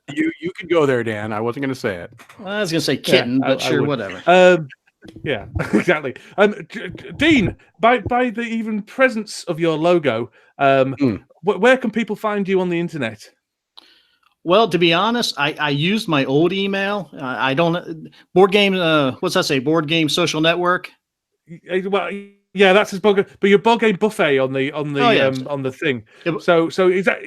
you could go there, Dan. I wasn't going to say it. I was going to say kitten, but sure, whatever. Yeah, exactly. Dean, by the even presence of your logo, where can people find you on the internet? Well, to be honest, I used my old email. I don't board game. What's that say? Board game social network. Well, yeah, that's his board. But your board game buffet on the thing. So is that?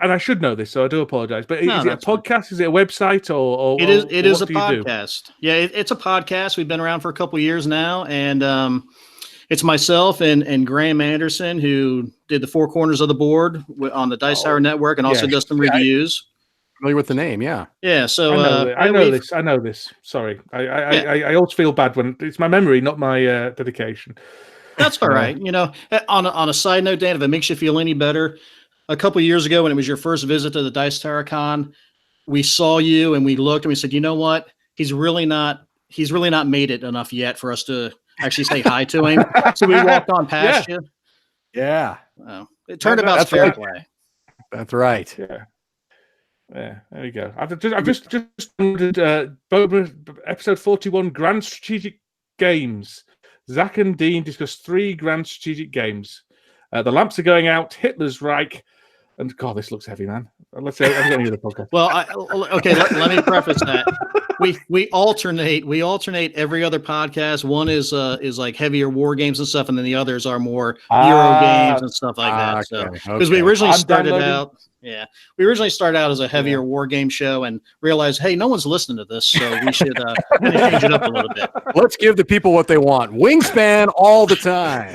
And I should know this, so I do apologize. But is it a podcast? Is it a website or it is? It is a podcast. Yeah, it's a podcast. We've been around for a couple of years now, and it's myself and Graham Anderson, who did the Four Corners of the Board on the Dice Tower Network, and also does some reviews. Familiar with the name, yeah. Yeah, so I know this. Sorry, I always feel bad when it's my memory, not my dedication. That's all right. On a side note, Dan, if it makes you feel any better, a couple of years ago when it was your first visit to the Dice Tower Con, we saw you and we looked and we said, you know what? He's really not made it enough yet for us to actually say hi to him. So we walked on past you. Yeah. It turned out fair play. That's right. Yeah, there we go. I've just downloaded episode 41, Grand Strategic Games. Zach and Dean discuss 3 grand strategic games. The lamps are going out, Hitler's Reich, and God, this looks heavy, man. Let's say I'm getting the podcast. Well, let me preface that. We alternate every other podcast. One is like heavier war games and stuff, and then the others are more Euro games and stuff like that. So because we originally started out as a heavier war game show and realized, hey, no one's listening to this, so we should change it up a little bit. Let's give the people what they want. Wingspan all the time.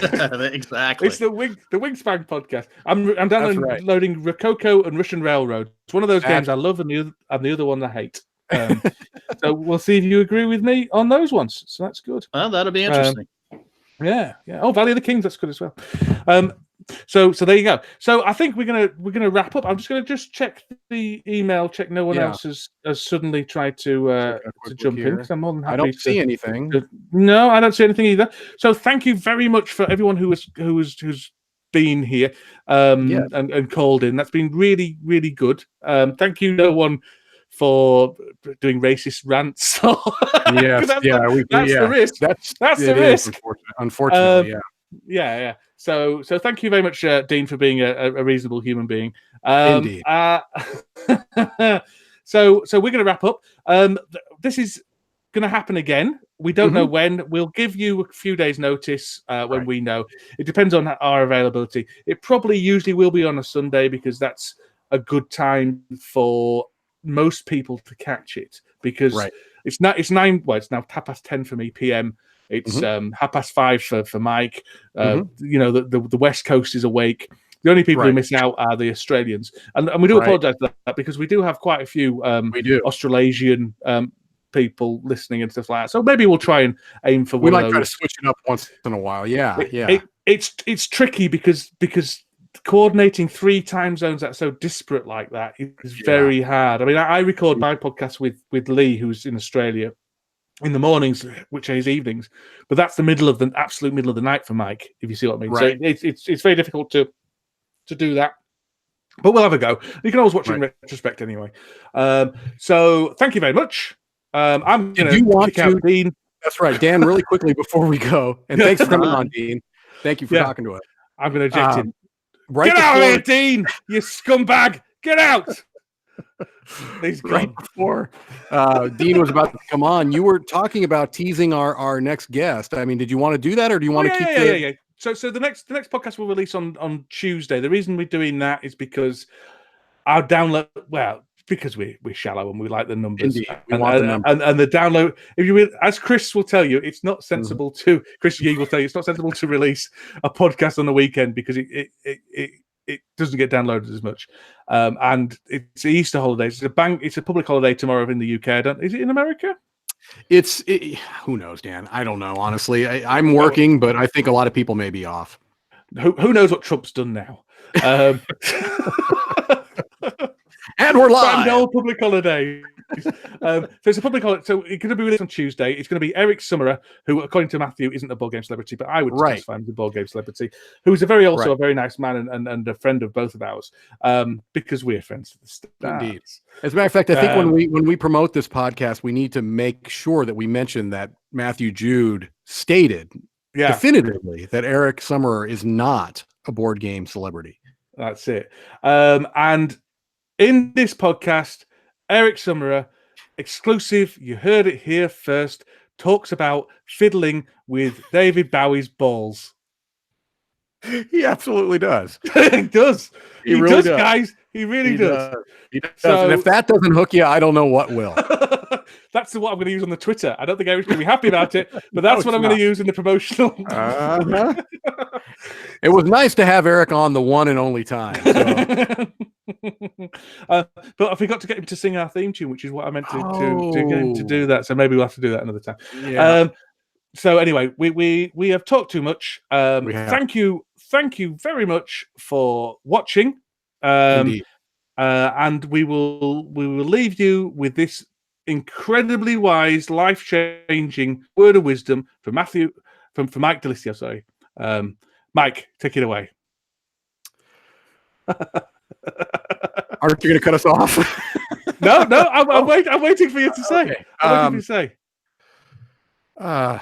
Exactly. It's the Wingspan podcast. I'm downloading Rococo and Russian Railroad. It's one of those games I love and the other one I hate. So we'll see if you agree with me on those ones. So that's good. Well, that'll be interesting. Yeah. Oh, Valley of the Kings, that's good as well. So there you go. So I think we're gonna wrap up. I'm just gonna check the email, check no one else has suddenly tried to jump in, because I'm more than happy. I don't see anything. No, I don't see anything either. So thank you very much for everyone who's been here and called in. That's been really, really good. Thank you, no one, for doing racist rants. That's the risk. That's the risk. Unfortunately, yeah. So thank you very much, Dean, for being a reasonable human being. Indeed. So we're going to wrap up. This is going to happen again. We don't know when. We'll give you a few days' notice when we know. It depends on our availability. It probably usually will be on a Sunday, because that's a good time for most people to catch it, because it's now 10:30 for me PM. It's 5:30 for Mike. The West Coast is awake. The only people who miss out are the Australians, and we do apologize for that, because we do have quite a few Australasian people listening and stuff like that. So maybe we'll try and aim for. We might try to switch it up once in a while. It's tricky because coordinating 3 time zones that's so disparate like that is very hard. I mean, I record my podcast with Lee, who's in Australia, in the mornings, which is evenings, but that's the absolute middle of the night for Mike, if you see what I mean. So it's very difficult to do that, but we'll have a go. You can always watch it in retrospect anyway. So thank you very much. I'm going to kick out Dean. That's right, Dan. Really quickly before we go, and thanks for coming on, Dean. Thank you for talking to us. I'm going to eject him. Get out of here, Dean! You scumbag! Get out! He's right gone. before Dean was about to come on, you were talking about teasing our next guest. I mean, did you want to do that, or do you want to keep Yeah. So the next podcast will release on Tuesday. The reason we're doing that is because our download, well, because we're shallow and we like the numbers. Indeed. We want the numbers. And the download, if you will, as Chris will tell you, it's not sensible to Chris Yee will tell you it's not sensible to release a podcast on the weekend because it doesn't get downloaded as much. And it's Easter holidays. It's a public holiday tomorrow in the UK. Is it in America? Who knows, Dan? I don't know, honestly. I'm working, but I think a lot of people may be off. Who knows what Trump's done now? And we're live. Grand old public holiday. So it's a public holiday. So it's going to be released on Tuesday. It's going to be Eric Summerer, who, according to Matthew, isn't a board game celebrity, but I would classify him as a board game celebrity, who's a very nice man and a friend of both of ours, because we're friends at the start. Indeed. As a matter of fact, I think when we promote this podcast, we need to make sure that we mention that Matthew Jude stated definitively that Eric Summerer is not a board game celebrity. That's it. And in this podcast, Eric Summerer, exclusive, you heard it here first, talks about fiddling with David Bowie's balls. He absolutely does. He does. He really does, guys. He really does. He does. So, and if that doesn't hook you, I don't know what will. That's what I'm going to use on the Twitter. I don't think Eric's going to be happy about it, but that's what I'm going to use in the promotional. It was nice to have Eric on the one and only time. So. But I forgot to get him to sing our theme tune, which is what I meant to get him to do that. So maybe we'll have to do that another time. Yeah. So anyway, we have talked too much. Thank you very much for watching. And we will leave you with this incredibly wise, life-changing word of wisdom from Mike Delisio. Sorry, Mike, take it away. Aren't you going to cut us off? No, I'm waiting for you to say. Okay. I'm waiting for you to say.